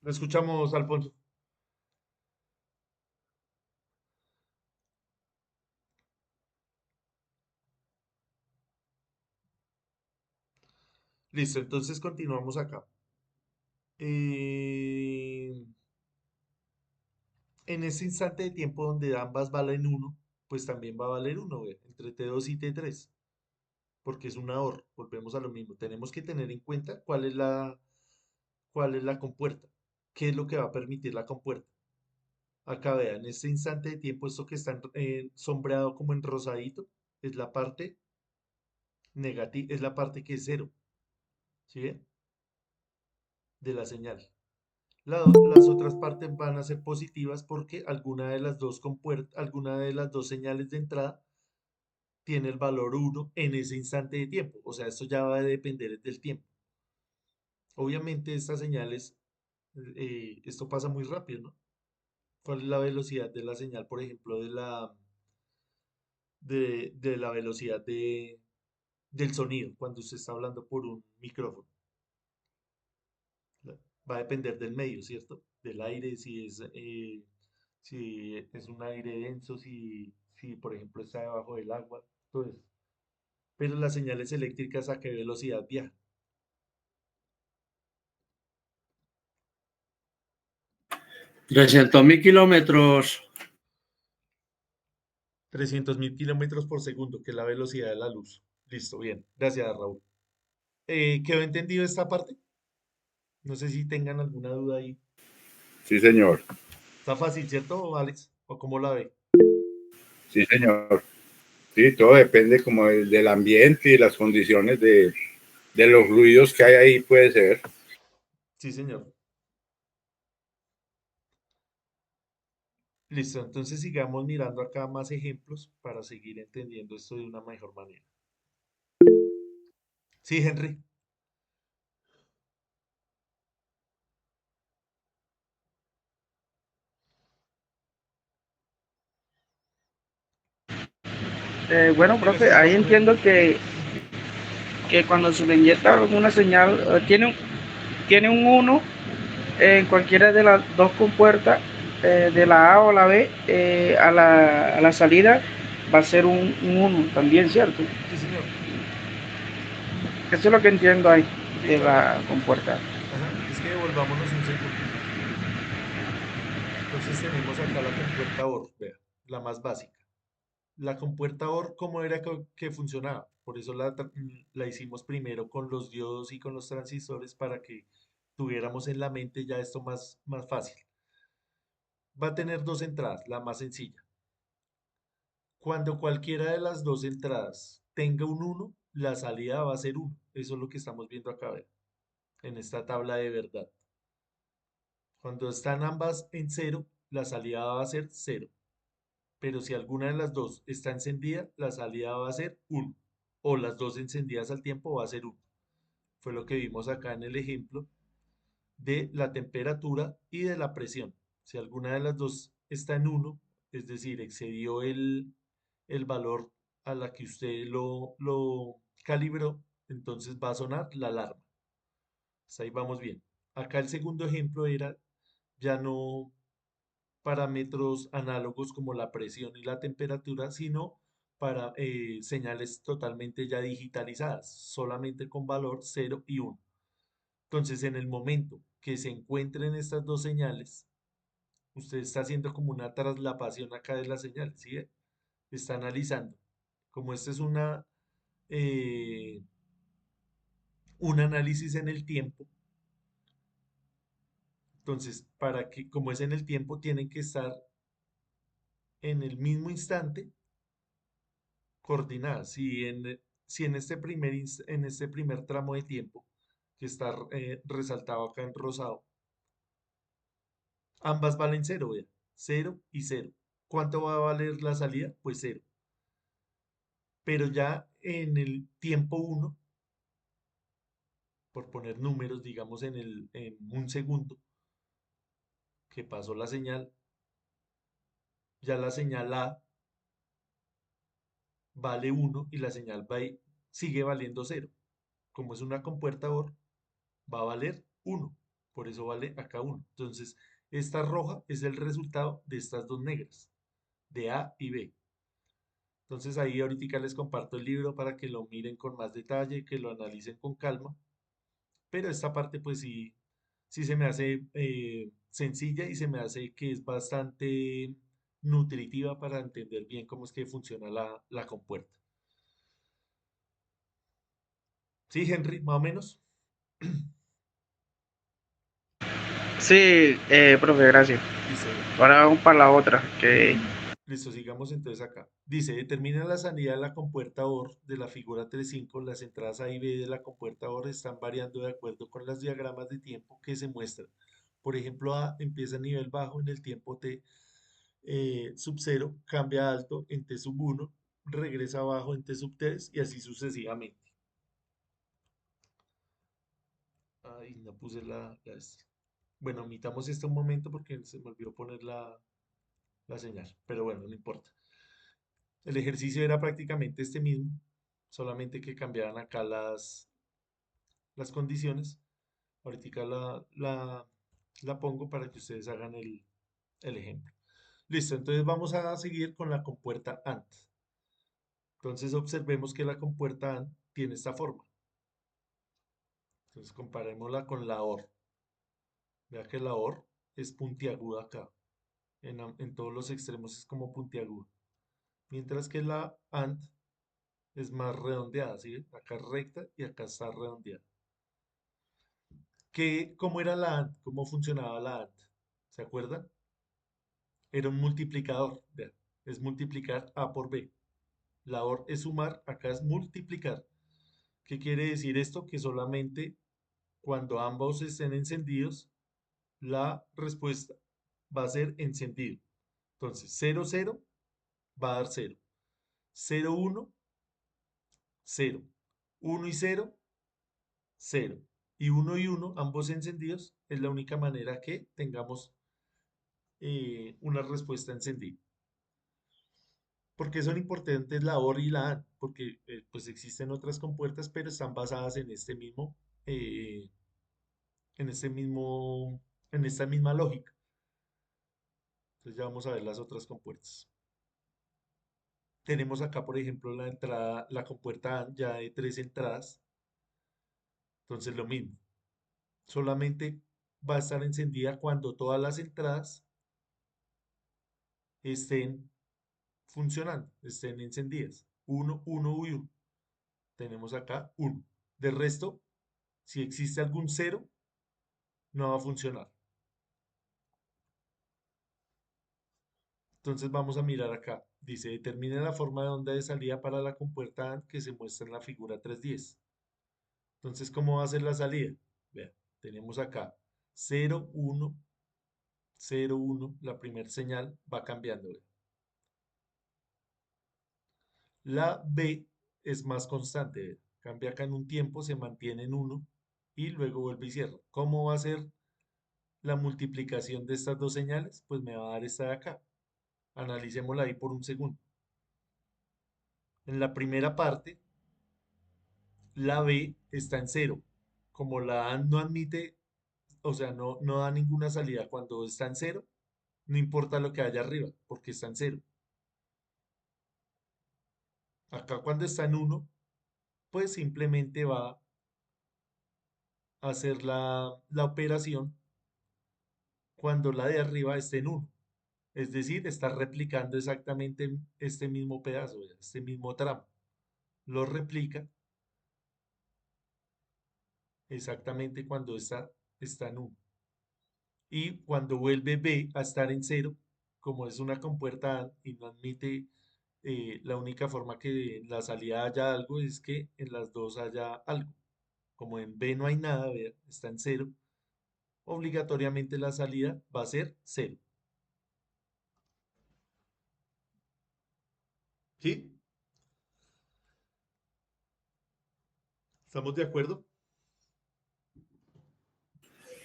A: Lo escuchamos, Alfonso. Listo, entonces continuamos acá. Eh, en ese instante de tiempo donde ambas valen uno, pues también va a valer uno, entre T2 y T3, porque es un ahorro. Volvemos a lo mismo. Tenemos que tener en cuenta cuál es la compuerta, qué es lo que va a permitir la compuerta. Acá vean, en este instante de tiempo, esto que está sombreado como en rosadito, es la parte negativa, es la parte que es cero, ¿sí ven? De la señal. Las otras partes van a ser positivas porque alguna de las dos señales de entrada tiene el valor uno en ese instante de tiempo. O sea, esto ya va a depender del tiempo. Obviamente estas señales, esto pasa muy rápido, ¿no? ¿Cuál es la velocidad de la señal, por ejemplo, de la velocidad del sonido cuando usted está hablando por un micrófono? Va a depender del medio, ¿cierto? Del aire, si es un aire denso, si por ejemplo está debajo del agua, todo eso. Pero las señales eléctricas, ¿a qué velocidad viajan?
F: 300.000 kilómetros.
A: 300.000 kilómetros por segundo, que es la velocidad de la luz. Listo, bien. Gracias, Raúl. ¿Quedó entendido esta parte? No sé si tengan alguna duda ahí.
B: Sí, señor.
A: Está fácil, ¿cierto, Alex? ¿O cómo la ve?
B: Sí, señor. Sí, todo depende como del ambiente y las condiciones de los ruidos que hay ahí, puede ser.
A: Sí, señor. Listo, entonces sigamos mirando acá más ejemplos para seguir entendiendo esto de una mejor manera. Sí, Henry.
E: Bueno,
A: Henry,
E: profe,
A: ¿estás
E: ahí
A: bajo
E: entiendo
A: mute?
E: que cuando se le inyecta una señal, tiene un uno en cualquiera de las dos compuertas, de la A o la B, a la salida va a ser un 1 también, ¿cierto?
A: Sí, señor.
E: Eso es lo que entiendo ahí de
A: Listo,
E: la compuerta.
A: ajá. Es que devolvámonos un segundo. Entonces tenemos acá la compuerta OR, vea, la más básica. La compuerta OR, ¿cómo era que funcionaba? Por eso la hicimos primero con los diodos y con los transistores para que tuviéramos en la mente ya esto más fácil. Va a tener dos entradas, la más sencilla. Cuando cualquiera de las dos entradas tenga un uno, la salida va a ser uno. Eso es lo que estamos viendo acá, vea, en esta tabla de verdad. Cuando están ambas en cero, la salida va a ser cero. Pero si alguna de las dos está encendida, la salida va a ser uno. O las dos encendidas al tiempo va a ser uno. Fue lo que vimos acá en el ejemplo de la temperatura y de la presión. Si alguna de las dos está en uno, es decir, excedió el valor a la que usted lo calibró, entonces va a sonar la alarma. Hasta ahí vamos bien. Acá el segundo ejemplo era ya no parámetros análogos como la presión y la temperatura, sino para señales totalmente ya digitalizadas, solamente con valor cero y uno. Entonces, en el momento que se encuentren estas dos señales, usted está haciendo como una traslapación acá de las señales, ¿sí? Está analizando. Como este es eh, un análisis en el tiempo, entonces, como es en el tiempo, tienen que estar en el mismo instante coordinadas. Si en en este primer tramo de tiempo, que está resaltado acá en rosado, ambas valen cero, vea, cero y cero. ¿Cuánto va a valer la salida? Pues cero. Pero ya en el tiempo uno, por poner números, digamos en un segundo que pasó la señal, ya la señal A vale uno y la señal B sigue valiendo cero. Como es una compuerta OR, va a valer uno. Por eso vale acá uno. Entonces, esta roja es el resultado de estas dos negras, de A y B. Entonces ahí ahorita les comparto el libro para que lo miren con más detalle, que lo analicen con calma. pero esta parte pues sí se me hace sencilla y se me hace que es bastante nutritiva para entender bien cómo es que funciona la compuerta. ¿Sí, Henry? Más o menos.
E: Sí, profe, gracias.
A: Listo, bien.
E: Ahora vamos para la otra, que
A: Listo, sigamos entonces acá. Dice, determina la salida de la compuerta OR de la figura 3.5. Las entradas A y B de la compuerta OR están variando de acuerdo con los diagramas de tiempo que se muestran. Por ejemplo, A empieza a nivel bajo en el tiempo T sub 0, cambia a alto en T sub 1, regresa abajo en T sub 3 y así sucesivamente. Ay, no puse esta. Bueno, omitamos esto un momento porque se me olvidó poner la señal, pero bueno, no importa. El ejercicio era prácticamente este mismo, solamente que cambiaran acá las condiciones. Ahorita la pongo para que ustedes hagan el ejemplo. Listo, entonces vamos a seguir con la compuerta AND. Entonces observemos que la compuerta AND tiene esta forma. Entonces comparémosla con la OR. Vea que la OR es puntiaguda acá. En todos los extremos es como puntiaguda. Mientras que la AND es más redondeada, ¿sí? Acá es recta y acá está redondeada. ¿Cómo era la AND? ¿Cómo funcionaba la AND? ¿Se acuerdan? Era un multiplicador. Vean, es multiplicar A por B. La OR es sumar, acá es multiplicar. ¿Qué quiere decir esto? Que solamente cuando ambos estén encendidos, la respuesta va a ser encendido. Entonces, 0, 0 va a dar 0. 0, 1, 0. 1 y 0, 0. Y 1 y 1, ambos encendidos, es la única manera que tengamos una respuesta encendida. ¿Por qué son importantes la OR y la AND? Porque pues existen otras compuertas, pero están basadas eh, en en esta misma lógica. Entonces ya vamos a ver las otras compuertas. Tenemos acá, por ejemplo, la entrada, la compuerta AND ya de 3 entradas. Entonces lo mismo. Solamente va a estar encendida cuando todas las entradas estén funcionando, estén encendidas. 1, 1 y 1. Tenemos acá 1. De resto, si existe algún 0, no va a funcionar. Entonces vamos a mirar acá. Dice, determine la forma de onda de salida para la compuerta AND que se muestra en la figura 310. Entonces, ¿cómo va a ser la salida? Vean, tenemos acá 0, 1, 0, 1. La primera señal va cambiando. Vean. La B es más constante. Vean. Cambia acá en un tiempo, se mantiene en 1 y luego vuelve y cierra. ¿Cómo va a ser la multiplicación de estas dos señales? Pues me va a dar esta de acá. Analicémosla ahí por un segundo. En la primera parte, la B está en 0. Como la A no admite, o sea, no da ninguna salida cuando está en 0, no importa lo que haya arriba, porque está en 0. Acá cuando está en 1, pues simplemente va a hacer la operación cuando la de arriba esté en 1. Es decir, está replicando exactamente este mismo pedazo, este mismo tramo. Lo replica exactamente cuando está en 1. Y cuando vuelve B a estar en 0, como es una compuerta AND y no admite, la única forma que en la salida haya algo es que en las dos haya algo. Como en B no hay nada, vea, está en 0, obligatoriamente la salida va a ser 0. ¿Sí? ¿Estamos de acuerdo?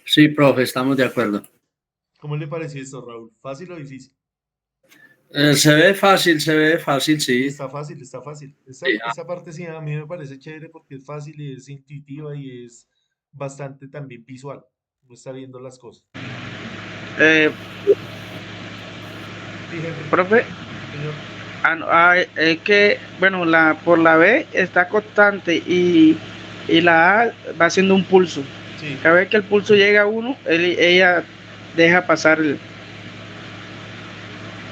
C: Sí, profe, estamos de acuerdo.
A: ¿Cómo le pareció esto, Raúl? ¿Fácil o difícil?
C: Se ve fácil, sí.
A: Está fácil, está fácil.
C: Sí,
A: Esa parte sí a mí me parece chévere porque es fácil y es intuitiva y es bastante también visual. Uno está viendo las cosas.
E: eh,
A: Sí, Henry,
E: profe,
A: señor.
E: es que, bueno, por la B está constante y y la A va haciendo un pulso.
A: Sí,
E: Cada vez que el pulso llega a 1, ella deja pasar,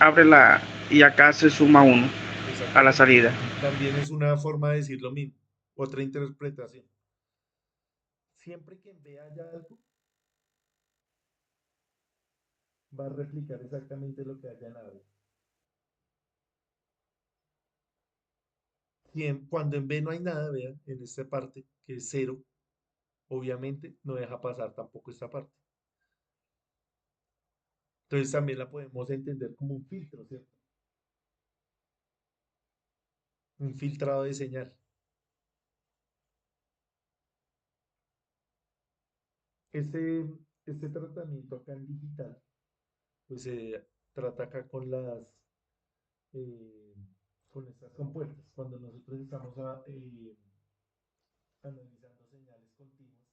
E: abre la y acá se suma 1 a la
A: exactamente.
E: salida.
A: También es una forma de decir lo mismo, otra interpretación. Siempre que vea ya algo, va a replicar exactamente lo que haya en A. Cuando en B no hay nada, vean, en esta parte, que es cero, obviamente no deja pasar tampoco esta parte. Entonces también la podemos entender como un filtro, ¿cierto? Un filtrado de señal. Este, este tratamiento acá en digital, pues se trata acá eh, con estas compuertas. Cuando nosotros estamos analizando señales continuas,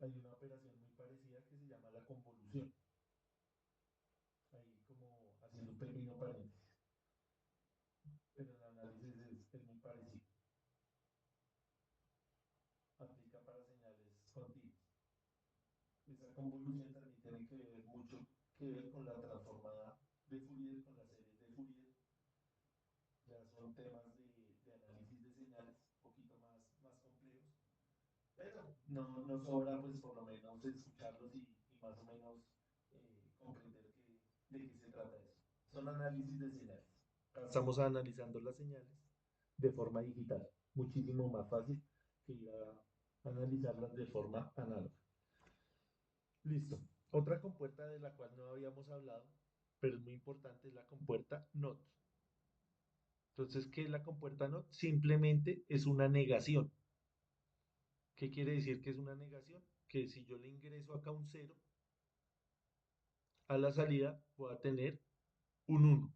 A: hay una operación muy parecida que se llama la convolución. Ahí como haciendo un pequeño paréntesis, pero el análisis es muy parecido. Aplica para señales continuas. Esa convolución también tiene que ver mucho que ver con la transformada de Fourier, con las series de Fourier. Ya son temas de análisis de señales un poquito más complejos, pero no sobra pues por lo menos escucharlos y más o menos comprender de qué se trata eso. Son análisis de señales. Estamos analizando las señales de forma digital, muchísimo más fácil que ir a analizarlas de forma análoga. Listo. Otra compuerta de la cual no habíamos hablado, pero es muy importante, es la compuerta NOT. Entonces, ¿qué es la compuerta NOT? Simplemente es una negación. ¿Qué quiere decir que es una negación? Que si yo le ingreso acá un cero, a la salida voy a tener un uno.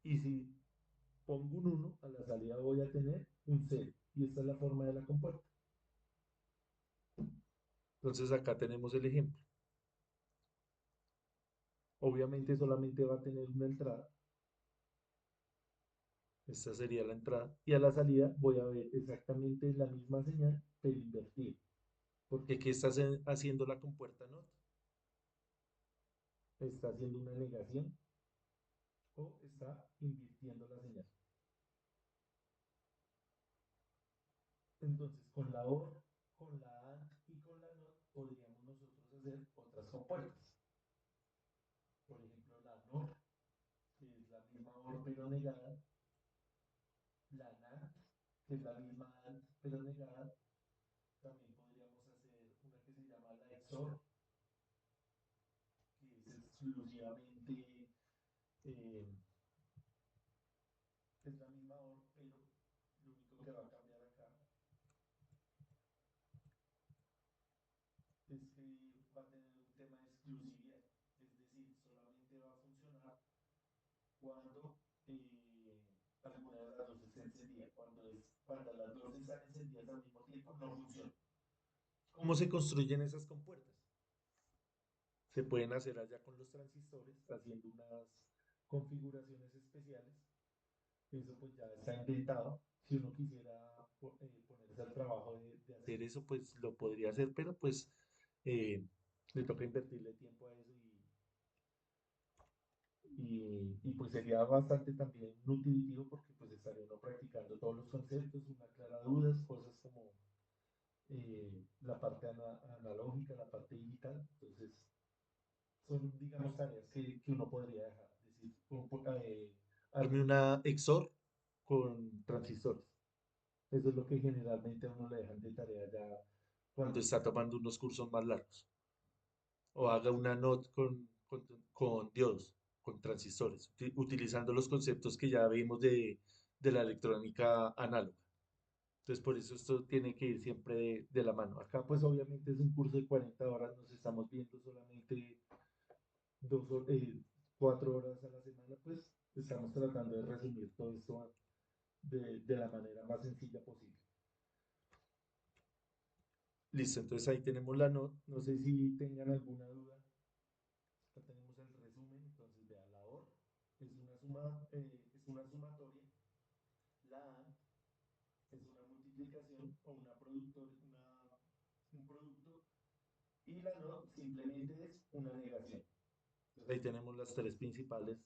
A: Y si pongo un uno, a la salida voy a tener un cero. Y esta es la forma de la compuerta. Entonces acá tenemos el ejemplo. Obviamente solamente va a tener una entrada. Esta sería la entrada. Y a la salida voy a ver exactamente la misma señal, pero invertida. Porque ¿qué está haciendo la compuerta NOT? Está haciendo una negación o está invirtiendo la señal. Entonces, con la OR, con la AND y con la NOT podríamos nosotros hacer otras compuertas. Por ejemplo, la NOR, que es la misma OR pero negada. La NAND, que es la misma AND pero negada. También podríamos hacer una que se llama la XOR, que es exclusivamente, eh, es la misma OR, pero lo único que va a cambiar acá es que va a tener un tema de exclusividad. Es decir, solamente va a funcionar cuando alguna de las dos esté encendida. Cuando las dos están encendidas al mismo tiempo, no funciona. ¿Cómo se construyen esas compuertas? Se pueden hacer allá con los transistores, haciendo unas configuraciones especiales. Eso pues ya está inventado. Si uno quisiera ponerse al trabajo de hacer eso, pues lo podría hacer, pero pues eh, le toca invertirle tiempo a eso y pues sería bastante también nutritivo porque pues estaría uno practicando todos los conceptos, una clara dudas, cosas como la parte analógica, la parte digital. Entonces, son, digamos, tareas que uno podría dejar. Es decir, arme una XOR con transistores. Eso es lo que generalmente a uno le dejan de tarea ya cuando está tomando unos cursos más largos. O haga una NOT con diodos, con transistores, utilizando los conceptos que ya vimos de la electrónica análoga. Entonces, por eso esto tiene que ir siempre de la mano. Acá, pues, obviamente es un curso de 40 horas, nos estamos viendo solamente 4 horas a la semana, pues, estamos tratando de resumir todo esto de la manera más sencilla posible. Listo, entonces ahí tenemos la nota. No sé si tengan alguna duda. Acá tenemos el resumen, entonces vea la OR es una sumatoria, la AND es una multiplicación o un producto, y la NOT simplemente es una negación. Entonces ahí tenemos las tres principales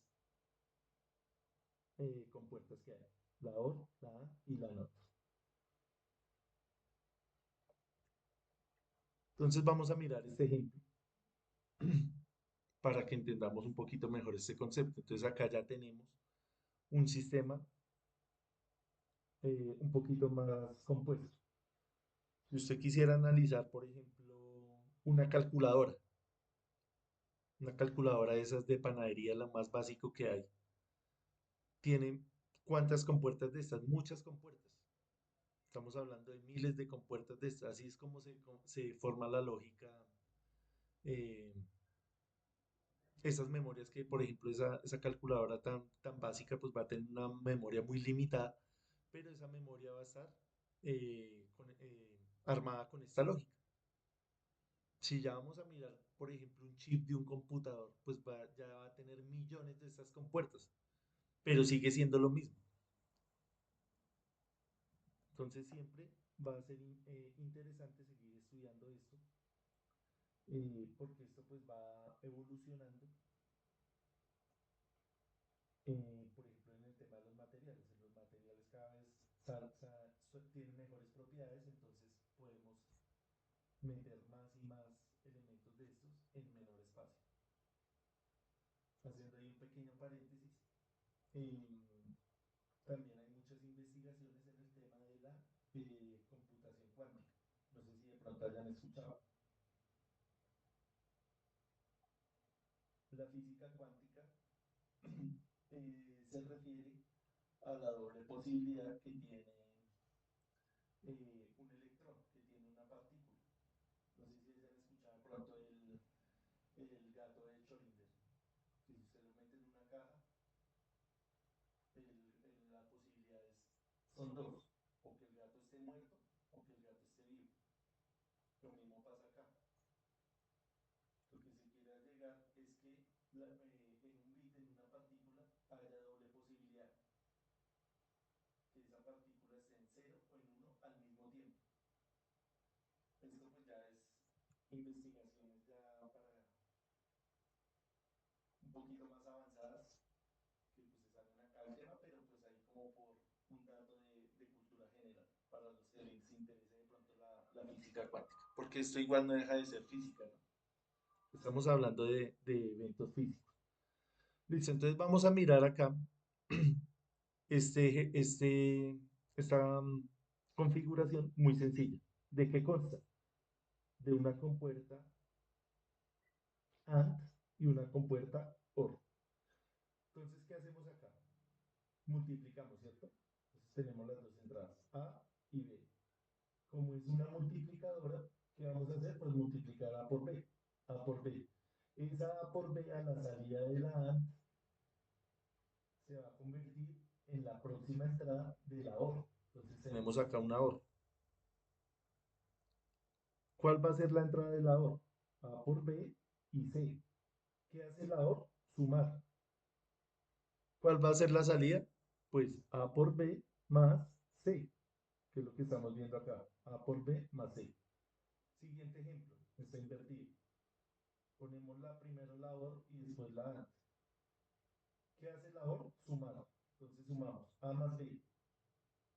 A: compuertas que hay, la OR, la A y la NOT. Entonces vamos a mirar este ejemplo para que entendamos un poquito mejor este concepto. Entonces acá ya tenemos un sistema un poquito más compuesto. Si usted quisiera analizar, por ejemplo, una calculadora de esas de panadería, la más básico que hay, tiene ¿cuántas compuertas de estas? Muchas compuertas. Estamos hablando de miles de compuertas de estas. Así es como se forma la lógica. eh, Esas memorias que, por ejemplo, esa calculadora tan básica, pues va a tener una memoria muy limitada, pero esa memoria va a estar armada con esta lógica. Si ya vamos a mirar, por ejemplo, un chip de un computador, pues ya va a tener millones de estas compuertas, pero sigue siendo lo mismo. Entonces siempre va a ser interesante seguir estudiando esto, porque esto pues va evolucionando. Por ejemplo, en el tema de los materiales. En los materiales cada vez tienen mejores propiedades, entonces podemos meter más y más elementos de estos en menor espacio. Haciendo ahí un pequeño paréntesis, también hay muchas investigaciones en el tema de la computación cuántica. No sé si de pronto hayan escuchado. La física cuántica se refiere a la doble posibilidad que tiene un electrón, que tiene una partícula. No sé si se han escuchado de pronto el gato de Schrödinger. Si usted lo mete en una caja, las posibilidades son dos, o que el gato esté muerto o que el gato esté vivo. Lo mismo pasa acá. Lo que se quiere llegar es que en un bit, en una partícula, haya doble posibilidad. Que esa partícula esté en 0 o en 1 al mismo tiempo. Esto pues ya es investigaciones ya para un poquito más avanzadas, que pues se salen acá del tema, pero pues ahí como por un dato de cultura general, para los que les interese de pronto la física cuántica. Porque esto igual no deja de ser física, ¿no? Estamos hablando de eventos físicos. Listo, entonces vamos a mirar acá este, este, esta configuración muy sencilla. ¿De qué consta? De una compuerta AND y una compuerta OR. Entonces, ¿qué hacemos acá? Multiplicamos, ¿cierto? Entonces tenemos las dos entradas, A y B. Como es una multiplicadora, ¿qué vamos a hacer? Pues multiplicar A por B. A por B. Esa A por B a la salida de la AND se va a convertir en la próxima entrada de la OR. Entonces tenemos acá una OR. ¿Cuál va a ser la entrada de la OR? A por B y C. ¿Qué hace la OR? Sumar. ¿Cuál va a ser la salida? Pues A por B más C, que es lo que estamos viendo acá. A por B más C. Siguiente ejemplo, está invertido. Ponemos primero la OR y después la AND. ¿Qué hace la OR? Sumar. Entonces sumamos A más B.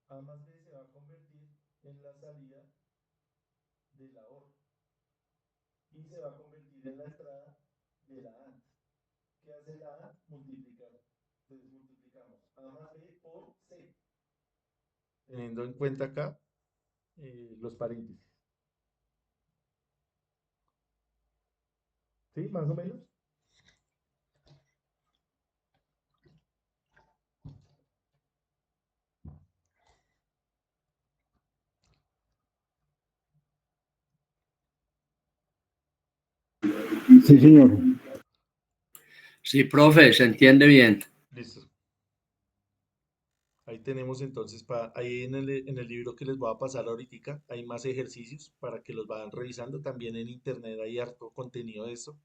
A: A más B se va a convertir en la salida de la OR y se va a convertir en la entrada de la AND. ¿Qué hace la AND? Multiplicar. Entonces multiplicamos A más B por C. Teniendo en cuenta acá los paréntesis. ¿Sí? Más o menos.
D: Sí, señor.
F: Sí, profe, se entiende bien.
A: Listo. Ahí tenemos entonces, ahí en el libro que les voy a pasar ahorita, hay más ejercicios para que los vayan revisando. También en internet hay harto contenido de esto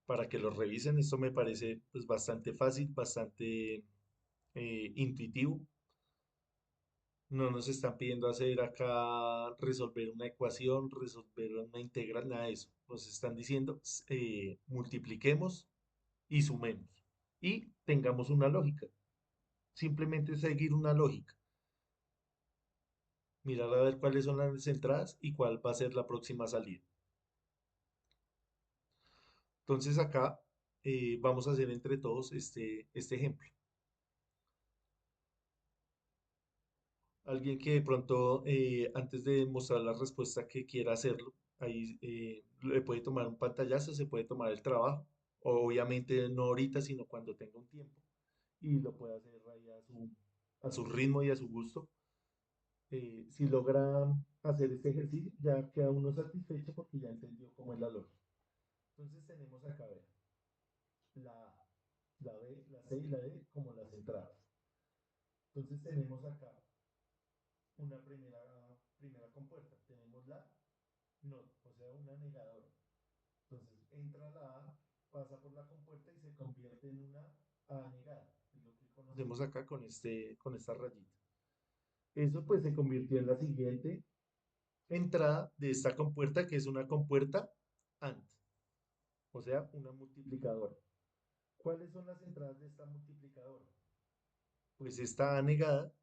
A: para que los revisen. Esto me parece pues bastante fácil, bastante intuitivo. No nos están pidiendo hacer acá, resolver una ecuación, resolver una integral, nada de eso. Nos están diciendo, multipliquemos y sumemos. Y tengamos una lógica. Simplemente seguir una lógica. Mirar a ver cuáles son las entradas y cuál va a ser la próxima salida. Entonces acá vamos a hacer entre todos este ejemplo. Alguien que de pronto, antes de mostrar la respuesta que quiera hacerlo, ahí le puede tomar un pantallazo, se puede tomar el trabajo, obviamente no ahorita, sino cuando tenga un tiempo, y lo puede hacer ahí a su ritmo y a su gusto. Si logra hacer este ejercicio, ya queda uno satisfecho porque ya entendió cómo es la lógica. Entonces tenemos acá, ver, la A, la B, la C y la D como las entradas. Entonces tenemos acá una primera compuerta. Tenemos la NOT, o sea, una negadora. Entonces entra la A, pasa por la compuerta y se convierte en una A negada. Es lo que conocemos acá con esta rayita. Eso pues se convirtió en la siguiente entrada de esta compuerta, que es una compuerta AND, o sea, una multiplicadora. ¿Cuáles son las entradas de esta multiplicadora? Pues esta A negada,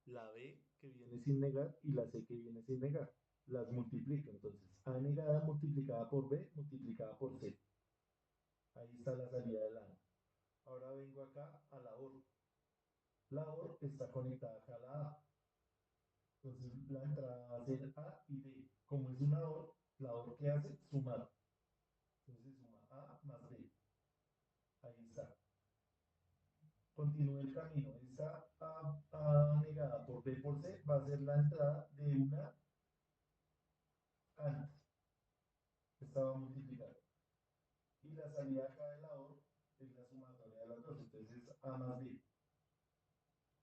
A: la B que viene sin negar y la C que viene sin negar. Las multiplico, entonces A negada multiplicada por B multiplicada por C. Ahí está la salida del A. Ahora vengo acá a la OR. La OR está conectada acá a la A. Entonces la entrada va a ser A y B. Como es una OR, la OR que hace sumar. Entonces suma A más B. Ahí está. Continúa el camino. Esta A negada por B por C va a ser la entrada de una AND. Esta va a multiplicar. Y la salida acá de la OR es la sumatoria de las dos. Entonces es A más B.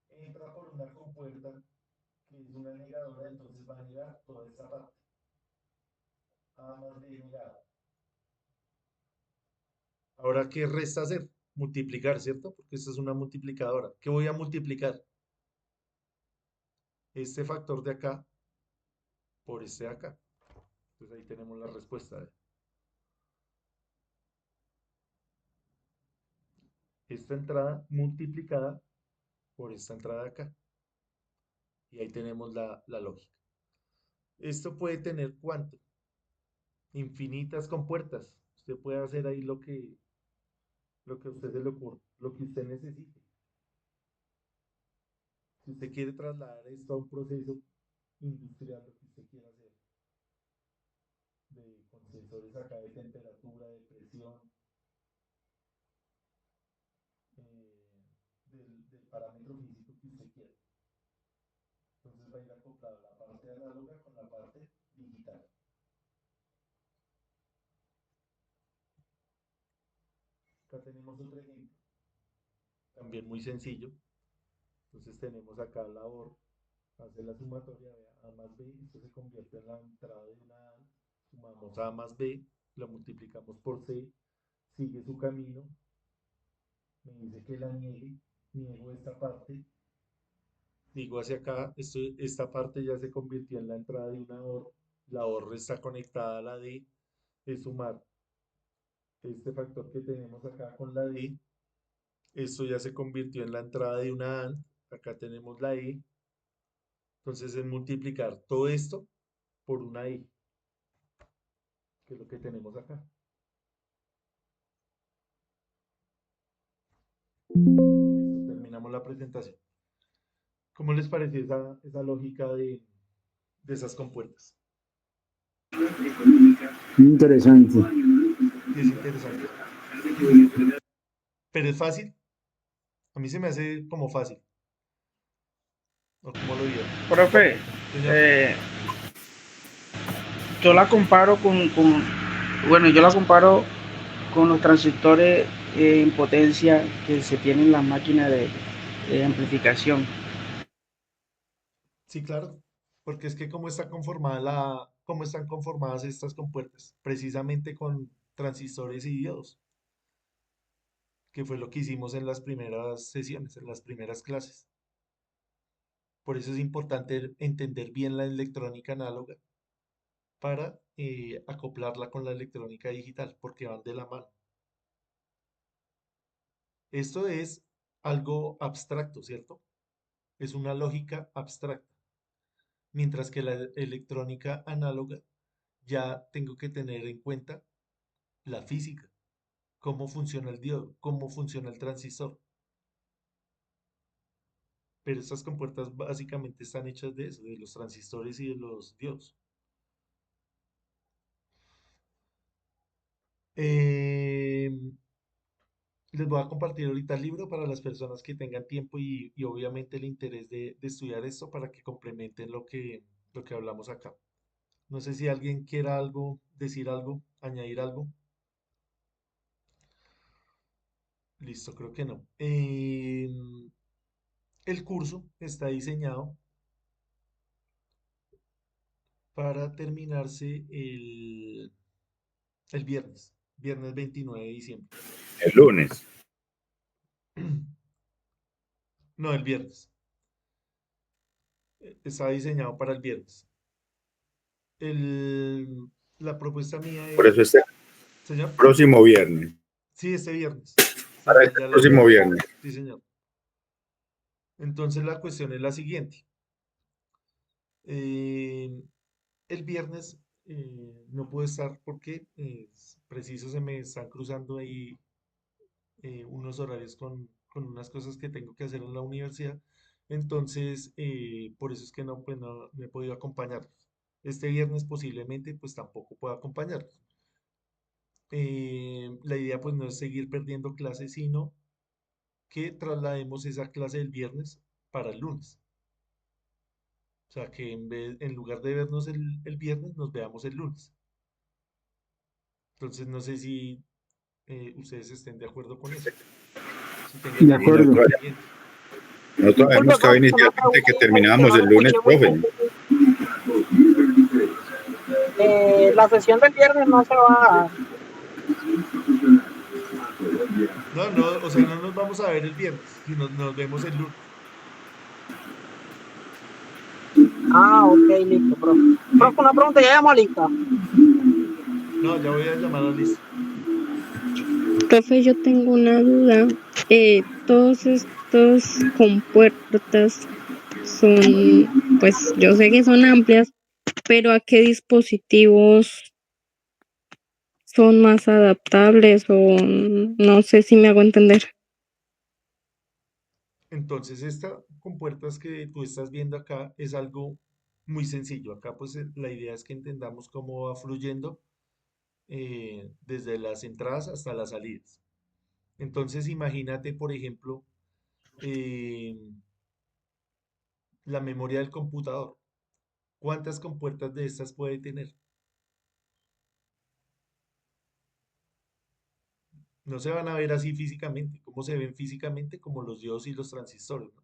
A: Entra por una compuerta que es una negadora, entonces va a negar toda esta parte. A más B negado. Ahora, ¿qué resta hacer? Multiplicar, ¿cierto? Porque esta es una multiplicadora. ¿Qué voy a multiplicar? Este factor de acá por este de acá. Entonces ahí tenemos la respuesta. Esta entrada multiplicada por esta entrada de acá. Y ahí tenemos la lógica. Esto puede tener ¿cuánto? Infinitas compuertas. Usted puede hacer ahí lo que a usted se le ocurra, lo que usted necesite. Si usted quiere trasladar esto a un proceso industrial, lo que usted quiera hacer, con sensores acá de temperatura, de presión, del parámetro físico que usted quiera. Entonces va a ir acoplado la parte análoga con la parte digital. Acá tenemos otro ejemplo, también muy sencillo. Entonces tenemos acá la OR, hace la sumatoria de A más B, esto se convierte en la entrada de una A, sumamos A más B, la multiplicamos por C, sigue su camino, me dice que la niegue, niego esta parte, digo hacia acá, esta parte ya se convirtió en la entrada de una OR, la OR está conectada a la D, es sumar este factor que tenemos acá con la D, esto ya se convirtió en la entrada de una AND, acá tenemos la E, entonces es multiplicar todo esto por una E, que es lo que tenemos acá. Y listo, terminamos la presentación. ¿Cómo les pareció esa lógica de esas compuertas?
D: Interesante.
A: Es interesante. Pero es fácil. A mí se me hace como fácil. ¿O cómo lo vieron?
E: Profe,
A: Señor,
E: yo la comparo bueno, yo la comparo con los transistores en potencia que se tienen en las máquinas de amplificación.
A: sí, claro. Porque es que cómo están conformadas estas compuertas, precisamente con transistores y diodos, que fue lo que hicimos en las primeras sesiones, en las primeras clases. Por eso es importante entender bien la electrónica análoga para acoplarla con la electrónica digital, porque van de la mano. Esto es algo abstracto, ¿cierto? Es una lógica abstracta. Mientras que la electrónica análoga ya tengo que tener en cuenta la física, cómo funciona el diodo, cómo funciona el transistor. Pero estas compuertas básicamente están hechas de eso, de los transistores y de los diodos. Em, Les voy a compartir ahorita el libro para las personas que tengan tiempo y obviamente el interés de estudiar esto para que complementen lo que hablamos acá. No sé si alguien quiera algo, decir algo, añadir algo. Listo, creo que no. El curso está diseñado para terminarse el viernes 29 de diciembre.
B: El lunes.
A: No, el viernes. Está diseñado para el viernes. La propuesta mía
B: Por eso
A: es,
B: este
A: señor,
B: próximo viernes.
A: sí, este viernes. Sí,
B: Para
A: ya,
B: este
A: ya lo
B: próximo
A: tengo.
B: viernes.
A: Sí, señor. Entonces la cuestión es la siguiente. Eh, el viernes no puedo estar porque preciso se me están cruzando ahí unos horarios con unas cosas que tengo que hacer en la universidad. Entonces, por eso es que no, pues no he podido acompañarlos. Este viernes posiblemente pues tampoco pueda acompañarlos. La idea pues no es seguir perdiendo clases, sino que traslademos esa clase del viernes para el lunes. O sea, que en lugar de vernos el viernes, nos veamos el lunes. Entonces, no sé si ustedes estén de acuerdo con eso. Si tengan
D: De
B: Y
A: algún
D: acuerdo.
B: nosotros,
A: inconveniente.
B: nosotros habíamos
G: Disculpe,
B: quedado
G: profe, una
B: inicialmente que
G: pregunta que
B: terminábamos
G: no
B: el
G: lo escuché
B: lunes,
G: muy
B: profe.
G: bien. La sesión del viernes no se va a dar.
A: No, no, o sea, no nos vamos a ver el viernes, sino nos vemos el lunes.
G: Ah, ok, listo, profe.
A: ¿Sí?
G: Profe, una pregunta, ya llamo lista.
A: No, ya voy a llamar a Liz.
I: Profe, yo tengo una duda. Todos estos compuertas son, pues yo sé que son amplias, pero ¿a qué dispositivos son más adaptables o no sé si me hago entender?
A: Entonces, esta compuertas que tú estás viendo acá es algo muy sencillo. Acá, pues, la idea es que entendamos cómo va fluyendo desde las entradas hasta las salidas. Entonces, imagínate, por ejemplo, eh, la memoria del computador. ¿Cuántas compuertas de estas puede tener? No se van a ver así físicamente. ¿Cómo se ven físicamente? Como los diodos y los transistores, ¿no?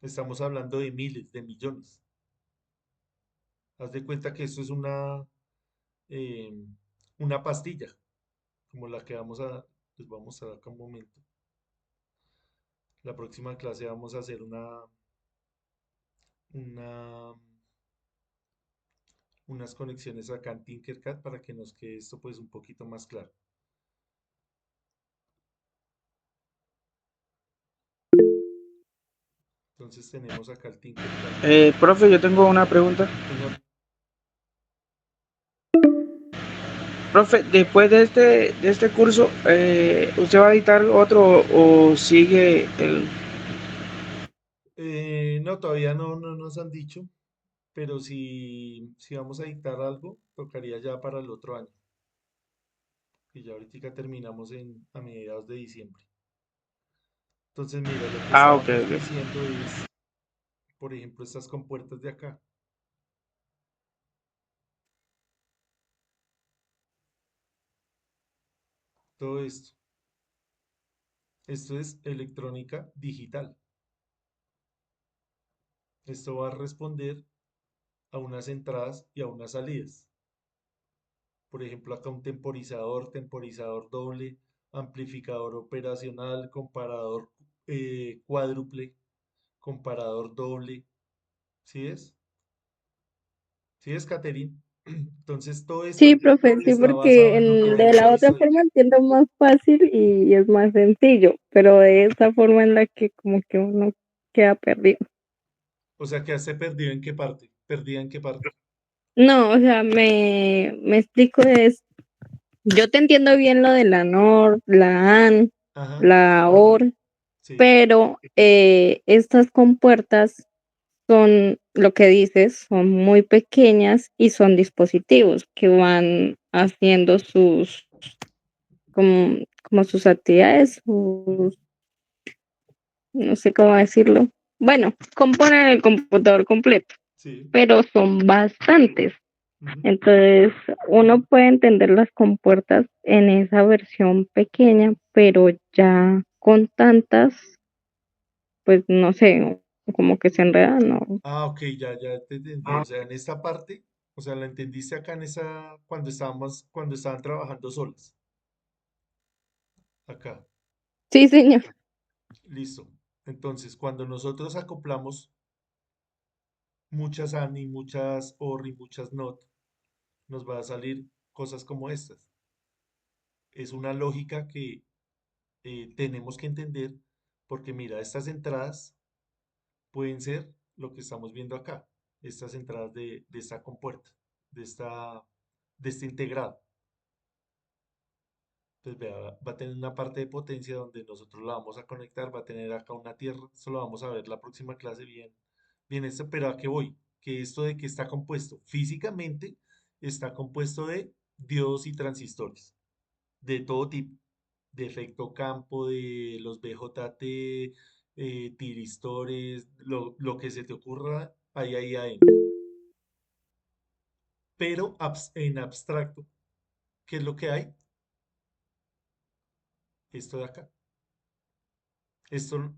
A: Estamos hablando de miles, de millones. Haz de cuenta que esto es eh, una pastilla, como la que les vamos a mostrar acá un momento. La próxima clase vamos a hacer una, unas conexiones acá en Tinkercad para que nos quede esto pues un poquito más claro. Entonces tenemos acá el Tinkercad.
E: Profe, yo tengo una pregunta.
A: Señor,
E: Profe, después de este curso, ¿usted va a dictar otro o sigue el...
A: no, todavía no nos han dicho, pero si vamos a dictar algo, tocaría ya para el otro año, que ya ahorita terminamos a mediados de diciembre. Entonces, mira, lo que
E: Ah, ok,
A: estábamos
E: ok.
A: diciendo es, por ejemplo, estas compuertas de acá. Todo esto. Esto es electrónica digital. Esto va a responder a unas entradas y a unas salidas. Por ejemplo, acá un temporizador, temporizador doble, amplificador operacional, comparador cuádruple, comparador doble, ¿sí es? ¿Sí es, Catherine? Entonces, todo
I: Sí,
A: esto
I: profe, sí,
A: está basado
I: porque
A: en lo que
I: de
A: habíamos
I: la otra
A: visto ahí.
I: forma entiendo más fácil y es más sencillo, pero de esa forma en la que como que uno queda perdido.
A: O sea, ¿quedaste perdido en qué parte? ¿Perdida en qué parte?
I: No, o sea, me explico es, yo te entiendo bien lo de la NOR, la AN,
A: Ajá,
I: la OR,
A: sí.
I: pero estas compuertas son, lo que dices, son muy pequeñas y son dispositivos que van haciendo sus, como sus actividades,
A: Ujú,
I: no sé cómo decirlo. Bueno, componen el computador completo,
A: sí.
I: pero son bastantes.
A: Ujú.
I: Entonces, uno puede entender las compuertas en esa versión pequeña, pero ya con tantas, pues no sé, como que se enredan, ¿no?
A: Ah, ok, ya te entendí. O sea, en esta parte, o sea, la entendiste acá en esa, cuando estaban trabajando solas. Acá,
I: Sí, señor.
A: listo. Entonces, cuando nosotros acoplamos muchas AND y muchas OR y muchas NOT, nos va a salir cosas como estas. Es una lógica que tenemos que entender porque mira, estas entradas pueden ser lo que estamos viendo acá, estas entradas de esta compuerta, de esta, de este integrado. Pues vea, va a tener una parte de potencia donde nosotros la vamos a conectar, va a tener acá una tierra, eso lo vamos a ver la próxima clase bien, bien esto, pero ¿a qué voy? Que esto de que está compuesto, físicamente está compuesto de diodos y transistores, de todo tipo, de efecto campo, de los BJT, tiristores, lo que se te ocurra, ahí adentro. Pero en abstracto, ¿qué es lo que hay? Esto de acá. Esto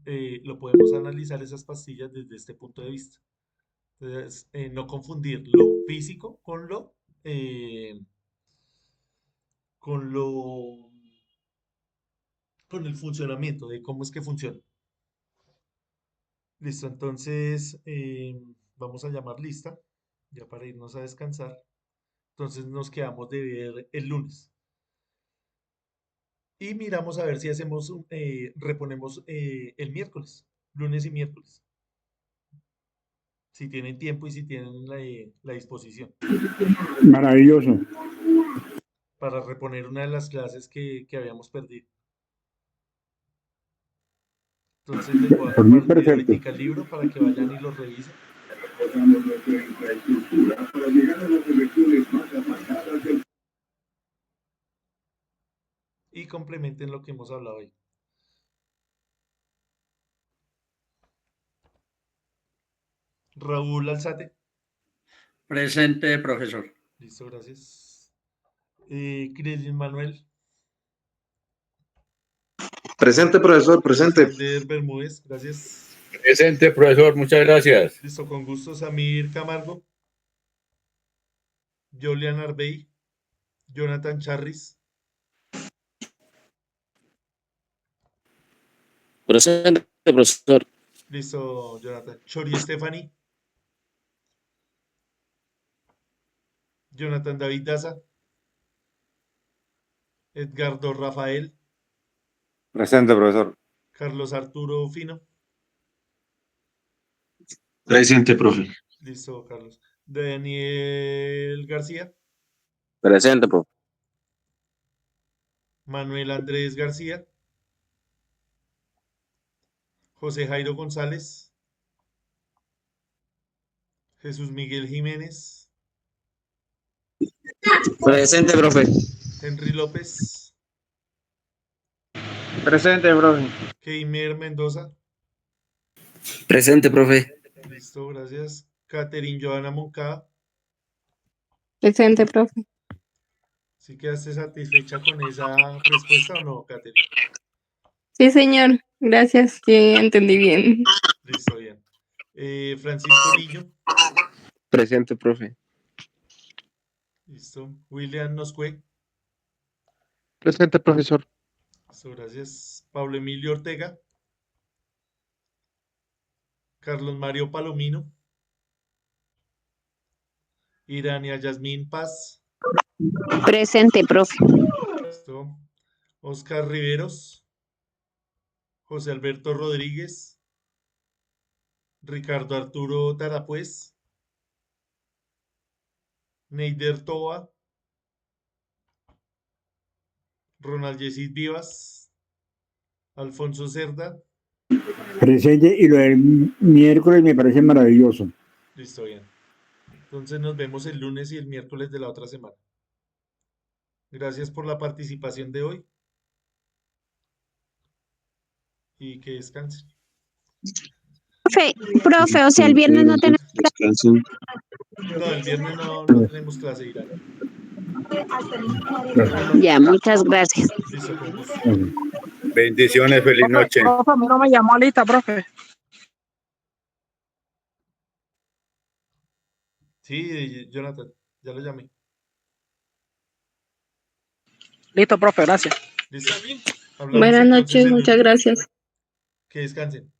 A: lo podemos analizar esas pastillas desde este punto de vista. Entonces, no confundir lo físico eh, con lo, con el funcionamiento de cómo es que funciona. Listo, entonces vamos a llamar lista, ya para irnos a descansar. Entonces nos quedamos de ver el lunes. Y miramos a ver si hacemos, reponemos el miércoles, lunes y miércoles, si tienen tiempo y si tienen la disposición,
D: Maravilloso.
A: para reponer una de las clases que habíamos perdido. Entonces les voy a
D: Por mí,
A: compartir
D: perfecto.
A: ahorita el libro para que vayan y lo revisen y complementen lo que hemos hablado hoy. Raúl Alzate,
F: Presente, profesor.
A: listo, gracias. Crislin Manuel,
H: Presente, profesor, presente.
A: Alexander Bermúdez, gracias.
B: Presente, profesor, muchas gracias.
A: Listo, con gusto, Samir Camargo, Julian Arbey, Jonathan Charris,
C: Presente, profesor.
A: listo, Jonathan. Chori Stephanie, Jonathan David Daza, Edgardo Rafael,
J: Presente, profesor.
A: Carlos Arturo Fino,
H: Presente, profe.
A: listo, Carlos. Daniel García,
C: Presente, profe.
A: Manuel Andrés García, José Jairo González, Jesús Miguel Jiménez,
C: Presente, profe.
A: Henry López,
E: Presente, profe.
A: Keimer Mendoza,
C: Presente, profe.
A: listo, gracias. Catherine Joana Moncada,
I: Presente, profe.
A: ¿sí quedaste satisfecha con esa respuesta o no, Catherine?
I: Sí, señor. Gracias. Sí, entendí bien.
A: Listo, bien. Francisco Niño,
J: Presente, profe.
A: listo. William Noscue,
J: Presente, profesor.
A: listo, gracias. Pablo Emilio Ortega, Carlos Mario Palomino, Irania Yasmín Paz,
K: Presente, profe.
A: listo. Oscar Riveros, José Alberto Rodríguez, Ricardo Arturo Tarapuez, Neider Toa, Ronald Yesid Vivas, Alfonso Cerda.
D: Presente, y lo del miércoles me parece maravilloso.
A: Listo, bien. Entonces nos vemos el lunes y el miércoles de la otra semana. Gracias por la participación de hoy y que descansen.
K: Profe, o sea, el viernes no tenemos
H: Descansen.
A: No, el viernes no tenemos clase, Irán.
K: Ya, muchas gracias.
A: Listo, con gusto.
B: Bendiciones, feliz noche.
G: Profe, a mí no me llamó lista, profe.
A: Sí, Jonathan, ya lo llamé.
G: Listo, profe, gracias.
A: ¿Listo? Hablamos
I: Buenas
A: entonces
I: noches,
A: el
I: muchas
A: lunes.
I: gracias.
A: Que descansen.